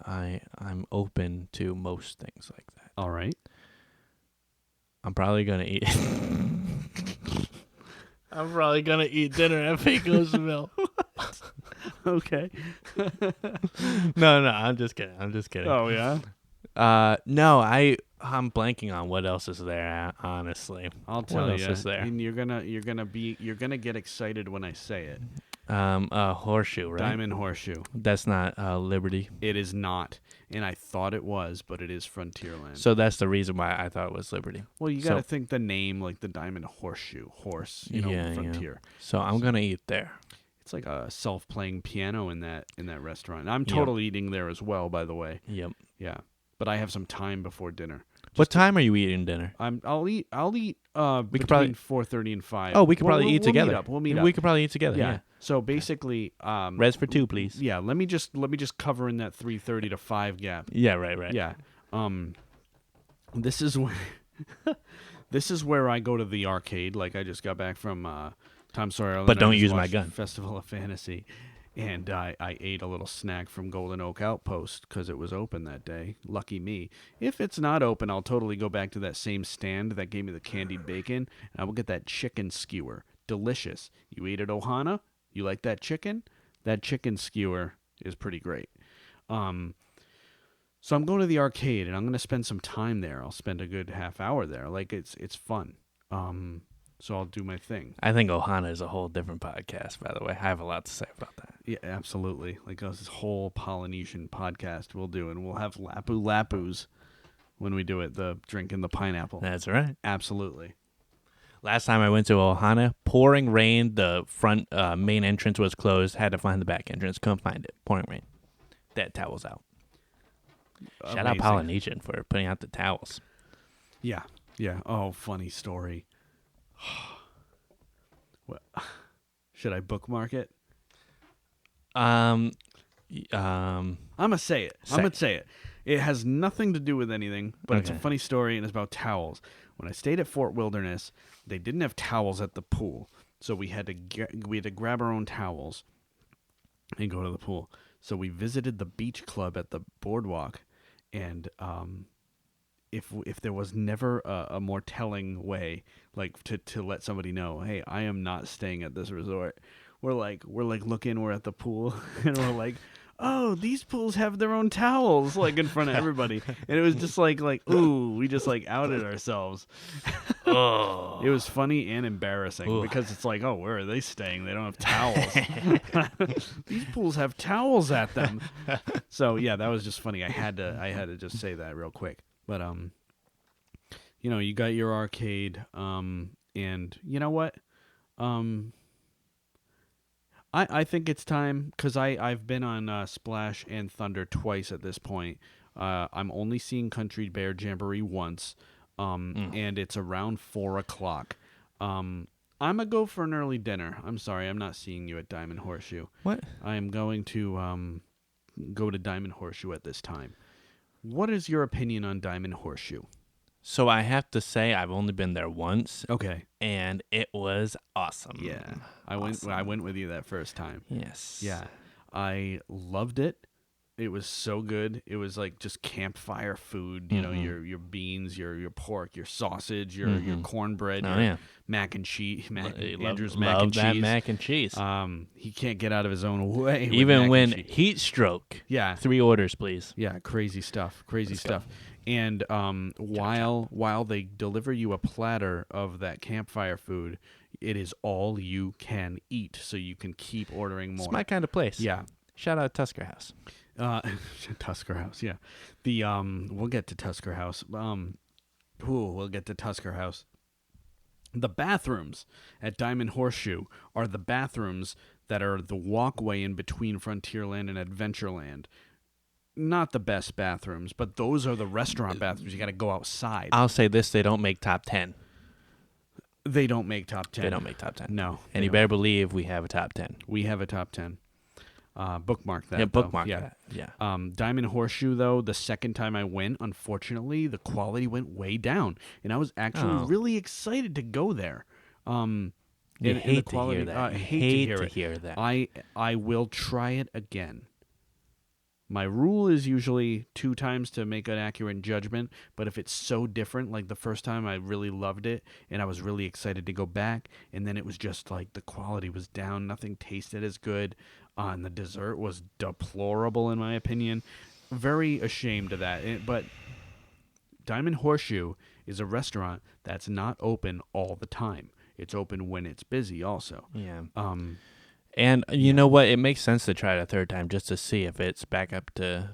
S2: open to most things like that.
S1: All right.
S2: I'm probably gonna eat. I'm probably gonna eat dinner at Pecosville.
S1: Okay.
S2: No, I'm just kidding.
S1: Oh yeah.
S2: No, I'm blanking on what else is there. Honestly,
S1: I'll tell you.
S2: What else is there?
S1: And you're gonna get excited when I say it.
S2: Horseshoe, right?
S1: Diamond Horseshoe.
S2: That's not Liberty.
S1: It is not, and I thought it was, but it is Frontierland.
S2: So that's the reason why I thought it was Liberty.
S1: Well, you got to think the name, like the Diamond Horseshoe, Frontier.
S2: Yeah. So I'm gonna eat there.
S1: It's like a self-playing piano in that restaurant. I'm totally eating there as well, by the way.
S2: Yep.
S1: Yeah, but I have some time before dinner.
S2: What time are you eating dinner?
S1: I'll eat. Between 4:30 and 5.
S2: Oh, we could probably eat together.
S1: We'll meet up.
S2: We could probably eat together. Yeah.
S1: So basically,
S2: res for 2, please.
S1: Yeah. Let me just cover in that 3:30 to 5 gap.
S2: Yeah. Right.
S1: Yeah. This is where I go to the arcade. Like I just got back from Tom Sawyer.
S2: But don't use my gun.
S1: Festival of Fantasy. And I ate a little snack from Golden Oak Outpost because it was open that day. Lucky me. If it's not open, I'll totally go back to that same stand that gave me the candied bacon, and I will get that chicken skewer. Delicious. You ate at Ohana? You like that chicken? That chicken skewer is pretty great. So I'm going to the arcade, and I'm going to spend some time there. I'll spend a good half hour there. Like, it's fun. So I'll do my thing.
S2: I think Ohana is a whole different podcast, by the way. I have a lot to say about that.
S1: Yeah, absolutely. Like this whole Polynesian podcast we'll do, and we'll have Lapu Lapus when we do it, the drinking the pineapple.
S2: That's right.
S1: Absolutely.
S2: Last time I went to Ohana, pouring rain, the front main entrance was closed, had to find the back entrance, couldn't find it. Pouring rain. Dead towels out.
S1: Amazing.
S2: Shout out Polynesian for putting out the towels.
S1: Yeah. Oh, funny story. What? Should I bookmark it?
S2: I'm
S1: gonna say it. It has nothing to do with anything, but It's a funny story, and it's about towels. When I stayed at Fort Wilderness, they didn't have towels at the pool, so we had to grab our own towels and go to the pool. So we visited the beach club at the boardwalk, and if there was never a more telling way, like to let somebody know, hey, I am not staying at this resort. We're like looking, we're at the pool, and we're like, oh, these pools have their own towels, like in front of everybody. And it was just like, ooh, we just like outed ourselves.
S2: Oh.
S1: It was funny and embarrassing because it's like, oh, where are they staying? They don't have towels. These pools have towels at them. So yeah, that was just funny. I had to just say that real quick. But you got your arcade, and you know what? I think it's time, because I've been on Splash and Thunder twice at this point. I'm only seeing Country Bear Jamboree once, and it's around 4 o'clock. I'm going to go for an early dinner. I'm sorry, I'm not seeing you at Diamond Horseshoe.
S2: What?
S1: I am going to go to Diamond Horseshoe at this time. What is your opinion on Diamond Horseshoe?
S2: So I have to say I've only been there once.
S1: Okay.
S2: And it was awesome.
S1: Yeah. I went with you that first time.
S2: Yes.
S1: Yeah. I loved it. It was so good. It was like just campfire food, your beans, your pork, your sausage, your cornbread, your mac and cheese, Andrew's mac and cheese.
S2: Love that mac and cheese.
S1: He can't get out of his own way.
S2: Even when heat stroke.
S1: Yeah.
S2: 3 orders, please.
S1: Yeah, crazy stuff. Crazy stuff. And while they deliver you a platter of that campfire food, it is all you can eat, so you can keep ordering more.
S2: It's my kind of place.
S1: Yeah.
S2: Shout out Tusker House.
S1: Tusker House, yeah. We'll get to Tusker House. We'll get to Tusker House. The bathrooms at Diamond Horseshoe are the bathrooms that are the walkway in between Frontierland and Adventureland. Not the best bathrooms, but those are the restaurant bathrooms. You got to go outside.
S2: I'll say this: they don't make top 10.
S1: They don't make top 10.
S2: They don't make top 10.
S1: No.
S2: And you better believe we have a top 10.
S1: We have a top 10. Bookmark that.
S2: Yeah, bookmark that. Yeah.
S1: Diamond Horseshoe, though, the second time I went, unfortunately, the quality went way down, and I was actually really excited to go there.
S2: You hate to hear that.
S1: I hate to hear
S2: that.
S1: I will try it again. My rule is usually 2 times to make an accurate judgment, but if it's so different, like the first time I really loved it, and I was really excited to go back, and then it was just like the quality was down, nothing tasted as good, and the dessert was deplorable in my opinion. Very ashamed of that. But Diamond Horseshoe is a restaurant that's not open all the time. It's open when it's busy also.
S2: Yeah. And you know what? It makes sense to try it a third time just to see if it's back up to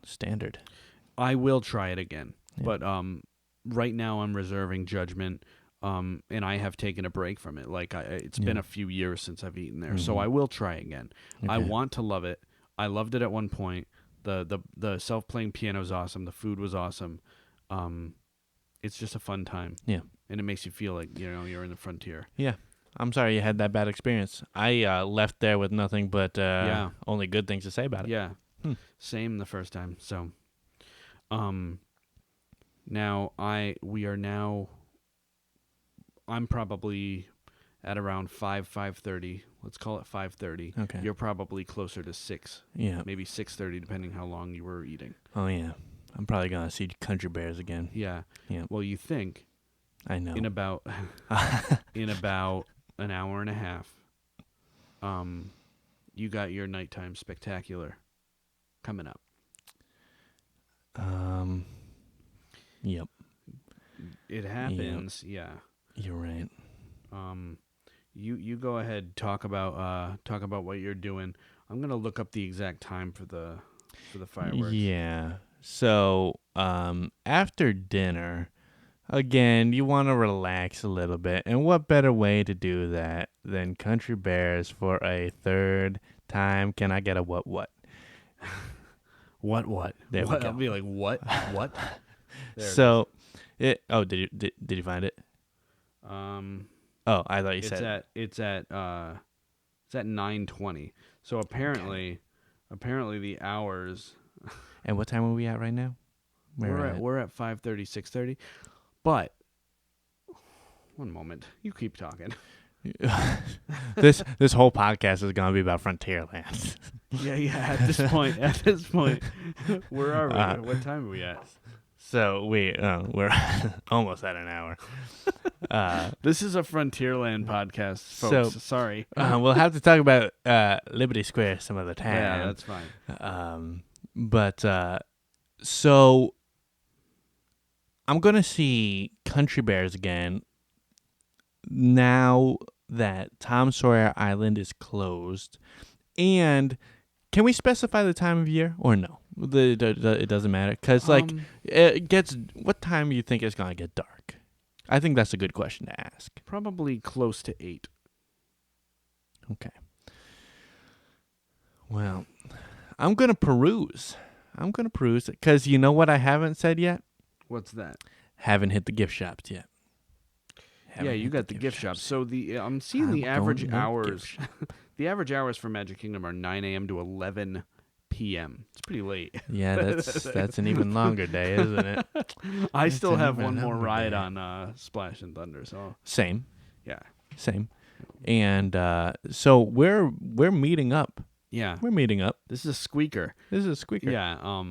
S2: standard.
S1: I will try it again. Yeah. But right now I'm reserving judgment, and I have taken a break from it. Like it's been a few years since I've eaten there, so I will try again. Okay. I want to love it. I loved it at one point. The self-playing piano is awesome. The food was awesome. It's just a fun time. Yeah. And it makes you feel like, you're in the frontier.
S2: Yeah. I'm sorry you had that bad experience. I left there with nothing but only good things to say about it.
S1: Yeah. Same the first time. So, I'm probably at around 5:30. Let's call it 5:30.
S2: Okay.
S1: You're probably closer to 6. Yeah. Maybe 6:30, depending how long you were eating.
S2: Oh, yeah. I'm probably going to see Country Bears again.
S1: Yeah. Yeah. Well, you think.
S2: I know.
S1: In about an hour and a half, you got your nighttime spectacular coming up.
S2: Yep.
S1: It happens. Yep. Yeah.
S2: You're right.
S1: You go ahead. Talk about what you're doing. I'm gonna look up the exact time for the fireworks.
S2: Yeah. So after dinner. Again, you want to relax a little bit, and what better way to do that than Country Bears for a third time? Can I get a what?
S1: What?
S2: There we go.
S1: I'll be like, what?
S2: So, did you find it? I thought you said
S1: it's at 9:20. So apparently the hours.
S2: And what time are we at right now?
S1: We're at 5:30, 6:30. But, one moment. You keep talking.
S2: This whole podcast is going to be about Frontierland.
S1: Yeah. At this point, where are we? What time are we at?
S2: So we're almost at an hour.
S1: This is a Frontierland podcast, folks.
S2: So
S1: Sorry.
S2: we'll have to talk about Liberty Square some other time.
S1: Yeah, that's fine.
S2: So I'm gonna see Country Bears again now that Tom Sawyer Island is closed. And can we specify the time of year or no? It doesn't matter because it gets. What time do you think it's gonna get dark? I think that's a good question to ask.
S1: Probably close to 8.
S2: Okay. Well, I'm gonna peruse because you know what I haven't said yet.
S1: What's that?
S2: Haven't hit the gift shops yet.
S1: Yeah, you got the gift shop. So I'm seeing the average hours. The average hours for Magic Kingdom are 9 a.m. to 11 p.m. It's pretty late.
S2: Yeah, that's an even longer day, isn't it?
S1: I still have one more ride on Splash and Thunder. So
S2: same.
S1: Yeah.
S2: Same. And so we're meeting up.
S1: Yeah.
S2: We're meeting up.
S1: This is a squeaker. Yeah.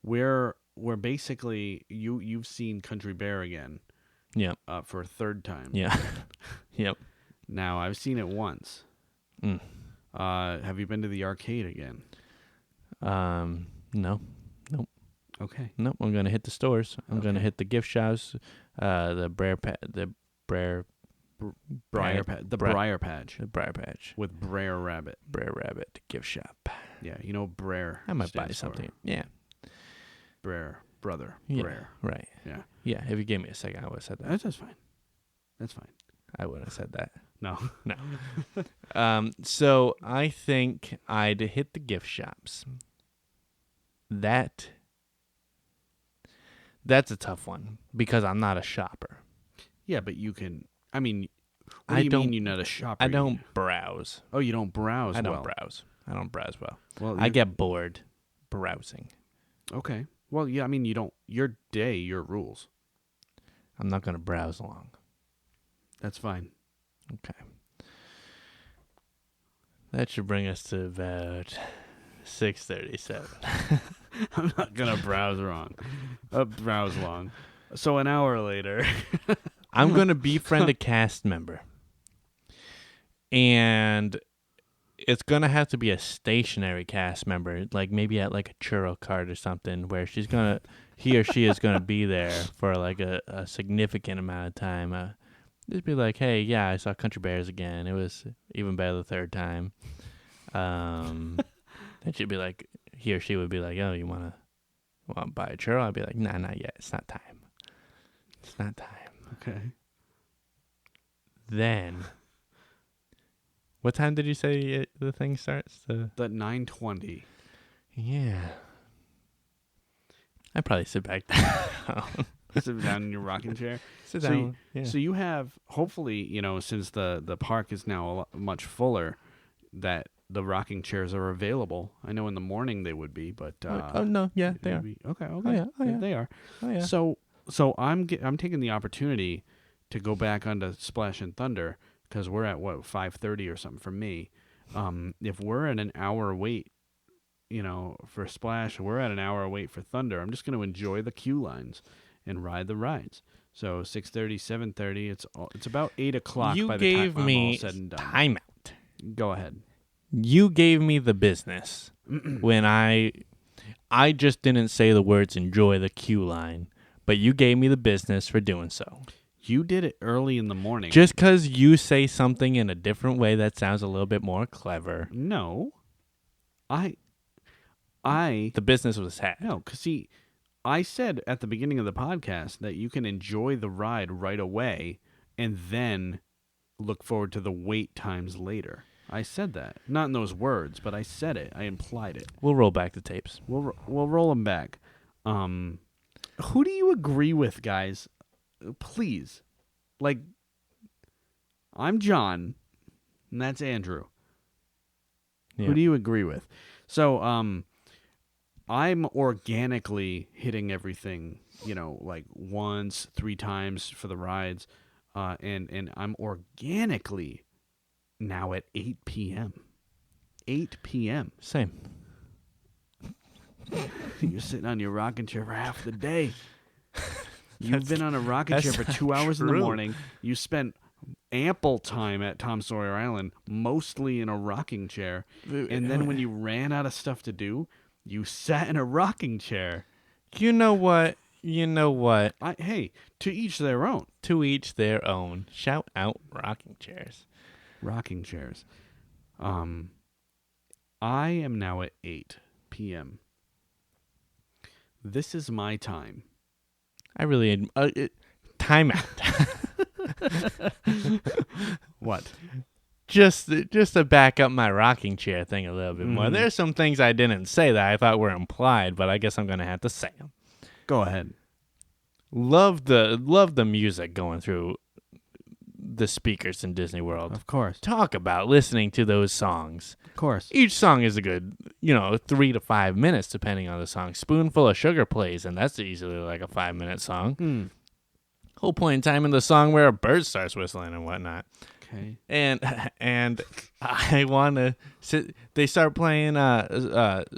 S1: We're basically you've seen Country Bear again.
S2: Yeah.
S1: For a third time.
S2: Yeah. Yep.
S1: Now I've seen it once. Have you been to the arcade again?
S2: No. Nope.
S1: Okay.
S2: Nope. I'm gonna hit the stores. I'm gonna hit the gift shops. The Briar Patch.
S1: The Briar Patch with Brer Rabbit.
S2: Brer Rabbit gift shop.
S1: Yeah, you know Brer.
S2: I might buy something. Yeah.
S1: Brer brother.
S2: Yeah.
S1: Brer.
S2: Right.
S1: Yeah.
S2: Yeah. If you gave me a second, I would have said that.
S1: That's fine. That's fine.
S2: I would have said that.
S1: No.
S2: So I think I'd hit the gift shops. That's a tough one because I'm not a shopper.
S1: Yeah, but you can. I mean, what do you mean you're not a shopper?
S2: I don't browse.
S1: Oh, you don't browse.
S2: I don't browse well.
S1: Well,
S2: I get bored browsing.
S1: Okay. Well, yeah. I mean, you don't. Your day, your rules.
S2: I'm not gonna browse long.
S1: That's fine.
S2: Okay. That should bring us to about 6:37.
S1: I'm not gonna browse long. So an hour later,
S2: I'm gonna befriend a cast member, and it's gonna have to be a stationary cast member, like maybe at like a churro cart or something, where he or she is gonna be there for like a significant amount of time. Just be like, hey, yeah, I saw Country Bears again. It was even better the third time. Then she'd be like, he or she would be like, oh, you want to buy a churro? I'd be like, nah, not yet. It's not time. It's not time.
S1: Okay.
S2: Then, what time did you say the thing starts?
S1: The 9:20.
S2: Yeah. I'd probably sit back down.
S1: Sit down in your rocking chair.
S2: Sit down.
S1: So you have, hopefully, since the park is now much fuller, that the rocking chairs are available. I know in the morning they would be, but
S2: no, yeah, they are.
S1: Okay.
S2: Oh, yeah.
S1: They are.
S2: Oh, yeah.
S1: So I'm taking the opportunity to go back onto Splash and Thunder because we're at 5:30 or something for me. If we're at an hour wait, for Splash, we're at an hour wait for Thunder. I'm just going to enjoy the queue lines and ride the rides. So 6:30, 7:30. It's about 8 o'clock by the time I'm all said and done.
S2: Timeout.
S1: Go ahead.
S2: You gave me the business when I just didn't say the words "enjoy the queue line," but you gave me the business for doing so.
S1: You did it early in the morning.
S2: Just because you say something in a different way that sounds a little bit more clever.
S1: No,
S2: the business was had.
S1: No, because see, I said at the beginning of the podcast that you can enjoy the ride right away and then look forward to the wait times later. I said that. Not in those words, but I said it. I implied it.
S2: We'll roll back the tapes.
S1: We'll roll them back. Who do you agree with, guys? Please. Like, I'm John, and that's Andrew.
S2: Yeah.
S1: Who do you agree with? So, I'm organically hitting everything, like once, 3 times for the rides, and I'm organically now at 8 p.m. 8 p.m.
S2: Same.
S1: You're sitting on your rocking chair for half the day. You've been on a rocking chair for 2 hours in the morning. You spent ample time at Tom Sawyer Island, mostly in a rocking chair. And then when you ran out of stuff to do, you sat in a rocking chair.
S2: You know what?
S1: Hey, to each their own.
S2: To each their own. Shout out rocking chairs.
S1: Rocking chairs. I am now at 8 p.m. This is my time.
S2: I really... time out.
S1: What?
S2: Just to back up my rocking chair thing a little bit more. There's some things I didn't say that I thought were implied, but I guess I'm going to have to say them.
S1: Go ahead.
S2: Love the music going through the speakers in Disney World.
S1: Of course.
S2: Talk about listening to those songs.
S1: Of course.
S2: Each song is a good, 3 to 5 minutes depending on the song. Spoonful of Sugar plays, and that's easily like a 5-minute song. Whole point in time in the song where a bird starts whistling and whatnot.
S1: Okay.
S2: And I want to sit. They start playing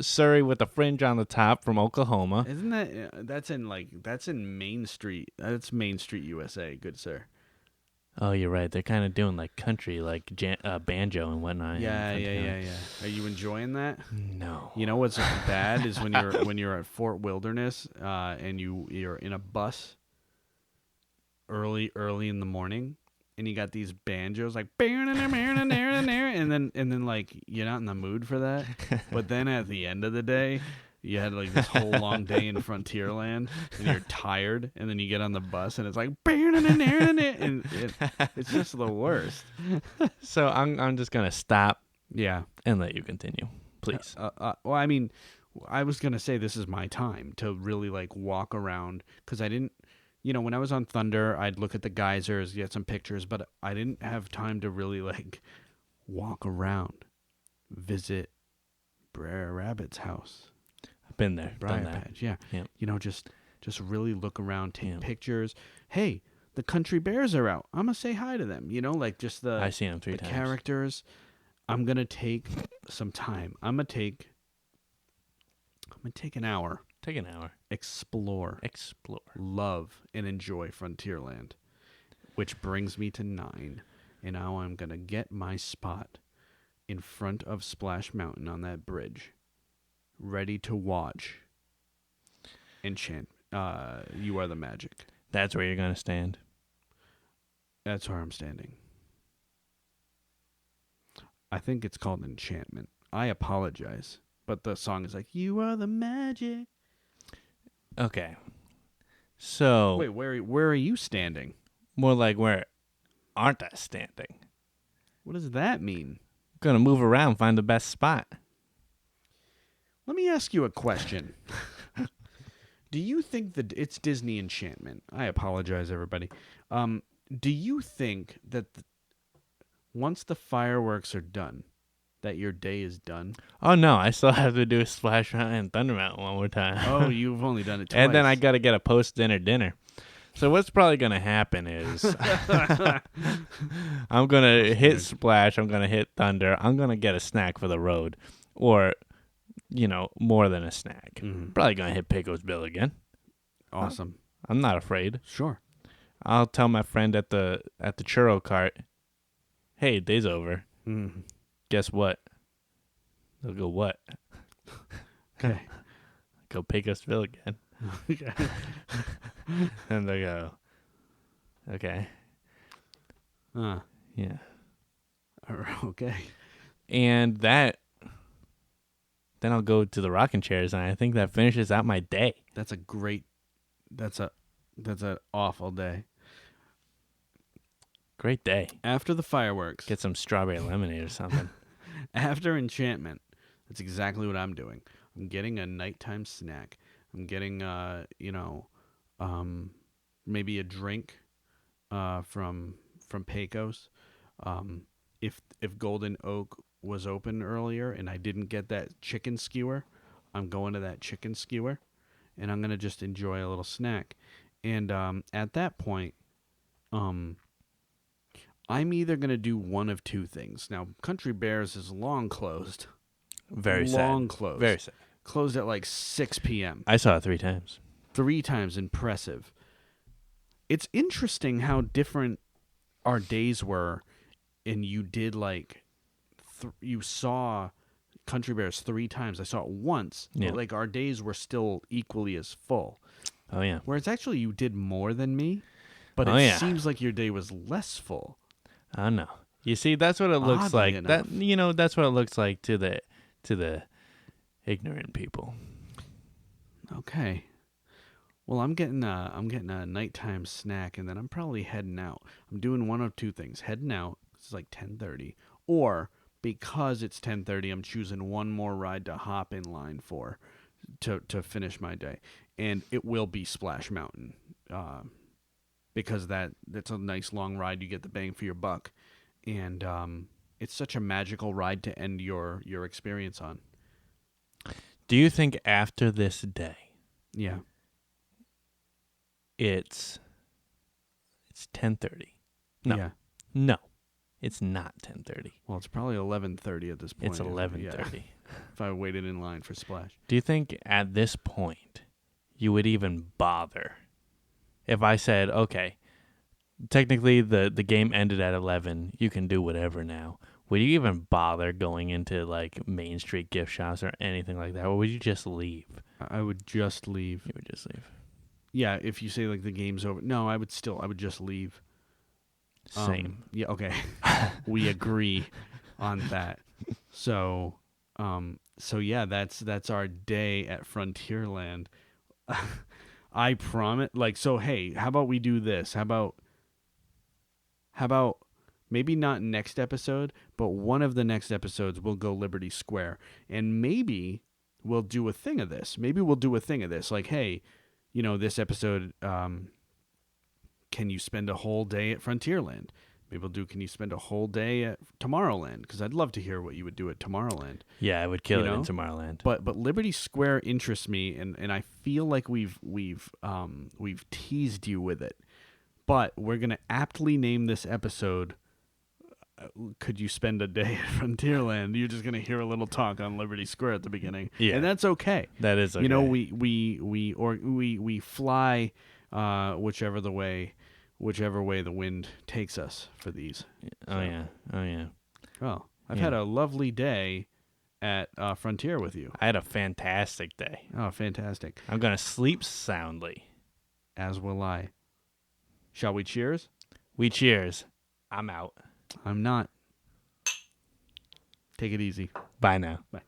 S2: Surrey with the Fringe on the Top from Oklahoma.
S1: Isn't that's in Main Street? That's Main Street, USA. Good sir.
S2: Oh, you're right. They're kind of doing like country, like banjo and whatnot.
S1: Yeah. Are you enjoying that?
S2: No.
S1: You know what's bad is when you're at Fort Wilderness and you're in a bus early in the morning. And you got these banjos like and then like you're not in the mood for that. But then at the end of the day, you had like this whole long day in Frontierland and you're tired, and then you get on the bus and it's like and it's just the worst.
S2: So I'm just gonna stop.
S1: Yeah,
S2: and let you continue, please.
S1: Well, I mean, I was gonna say this is my time to really like walk around because I didn't. When I was on Thunder, I'd look at the geysers, get some pictures, but I didn't have time to really, like, walk around, visit Brer Rabbit's house.
S2: I've been there,
S1: Briar
S2: done that.
S1: Patch, yeah.
S2: Yep.
S1: Just really look around, take pictures. Hey, the country bears are out. I'm going to say hi to them, like just
S2: I've seen them 3 times.
S1: Characters. I'm going to take some time. I'm going to take an hour.
S2: Take an hour.
S1: Explore. Love and enjoy Frontierland. Which brings me to 9. And now I'm going to get my spot in front of Splash Mountain on that bridge. Ready to watch Enchant. You Are the Magic.
S2: That's where you're going to stand.
S1: That's where I'm standing. I think it's called Enchantment. I apologize. But the song is like, You Are the Magic.
S2: Okay. So
S1: wait, where are you standing?
S2: More like where aren't I standing?
S1: What does that mean?
S2: Gonna move around, find the best spot.
S1: Let me ask you a question. Do you think that it's Disney Enchantment? I apologize, everybody. Do you think that once the fireworks are done, that your day is done?
S2: Oh, no. I still have to do a Splash Mountain and Thunder Mountain one more time.
S1: Oh, you've only done it twice.
S2: And then I got to get a post-dinner dinner. So what's probably going to happen is I'm going to hit Splash. I'm going to hit Thunder. I'm going to get a snack for the road. Or, more than a snack.
S1: Mm-hmm.
S2: Probably going to hit Pecos Bill again.
S1: Awesome.
S2: I'm not afraid.
S1: Sure.
S2: I'll tell my friend at the churro cart, hey, day's over.
S1: Mm-hmm.
S2: Guess what? They'll go, what?
S1: Okay.
S2: Go Pecosville again.
S1: Okay.
S2: And they go, okay. Yeah.
S1: Okay.
S2: And then I'll go to the rocking chairs, and I think that finishes out my day.
S1: That's an awful day.
S2: Great day.
S1: After the fireworks.
S2: Get some strawberry lemonade or something.
S1: After Enchantment, that's exactly what I'm doing. I'm getting a nighttime snack. I'm getting, maybe a drink from Pecos. If Golden Oak was open earlier and I didn't get that chicken skewer, I'm going to that chicken skewer, and I'm going to just enjoy a little snack. And at that point, I'm either going to do one of two things. Now, Country Bears is long closed.
S2: Very sad.
S1: Long closed.
S2: Very sad.
S1: Closed at like 6 p.m.
S2: I saw it 3 times.
S1: 3 times. Impressive. It's interesting how different our days were, and you did like you saw Country Bears 3 times. I saw it once, but like our days were still equally as full.
S2: Oh yeah.
S1: Whereas actually you did more than me, but it seems like your day was less full.
S2: I know. You see, that's what it looks
S1: Oddly
S2: like.
S1: enough.
S2: That's what it looks like to the ignorant people.
S1: Okay. Well, I'm getting a nighttime snack, and then I'm probably heading out. I'm doing one of two things: heading out. It's like 10:30, or because it's 10:30, I'm choosing one more ride to hop in line for, to finish my day, and it will be Splash Mountain, because that's a nice long ride. You get the bang for your buck, and it's such a magical ride to end your experience on.
S2: Do you think after this day,
S1: Yeah,
S2: it's 10:30? No.
S1: Yeah.
S2: No. It's not 10:30.
S1: Well, it's probably 11:30 at this point.
S2: It's 11:30.
S1: Yeah. If I waited in line for Splash.
S2: Do you think at this point you would even bother? If I said, okay, technically the game ended at 11, you can do whatever now. Would you even bother going into like Main Street gift shops or anything like that? Or would you just leave?
S1: I would just leave.
S2: You would just leave.
S1: Yeah, if you say like the game's over. No, I would just leave.
S2: Same.
S1: Yeah, okay. We agree on that. So yeah, that's our day at Frontierland. I promise. Like, so hey, how about we do this? How about maybe not next episode, but one of the next episodes we'll go Liberty Square, and maybe we'll do a thing of this. Like, hey, this episode, can you spend a whole day at Frontierland? Maybe we'll do, can you spend a whole day at Tomorrowland? Because I'd love to hear what you would do at Tomorrowland.
S2: Yeah, I would kill it in Tomorrowland.
S1: But Liberty Square interests me, and I feel like we've teased you with it. But we're gonna aptly name this episode, could you spend a day at Frontierland? You're just gonna hear a little talk on Liberty Square at the beginning, and that's okay.
S2: That is okay.
S1: We fly whichever way the wind takes us for these.
S2: Oh yeah.
S1: Well, I've had a lovely day at Frontier with you.
S2: I had a fantastic day.
S1: Oh, fantastic!
S2: I'm gonna sleep soundly.
S1: As will I. Shall we cheers?
S2: We cheers. I'm out.
S1: I'm not. Take it easy.
S2: Bye now.
S1: Bye.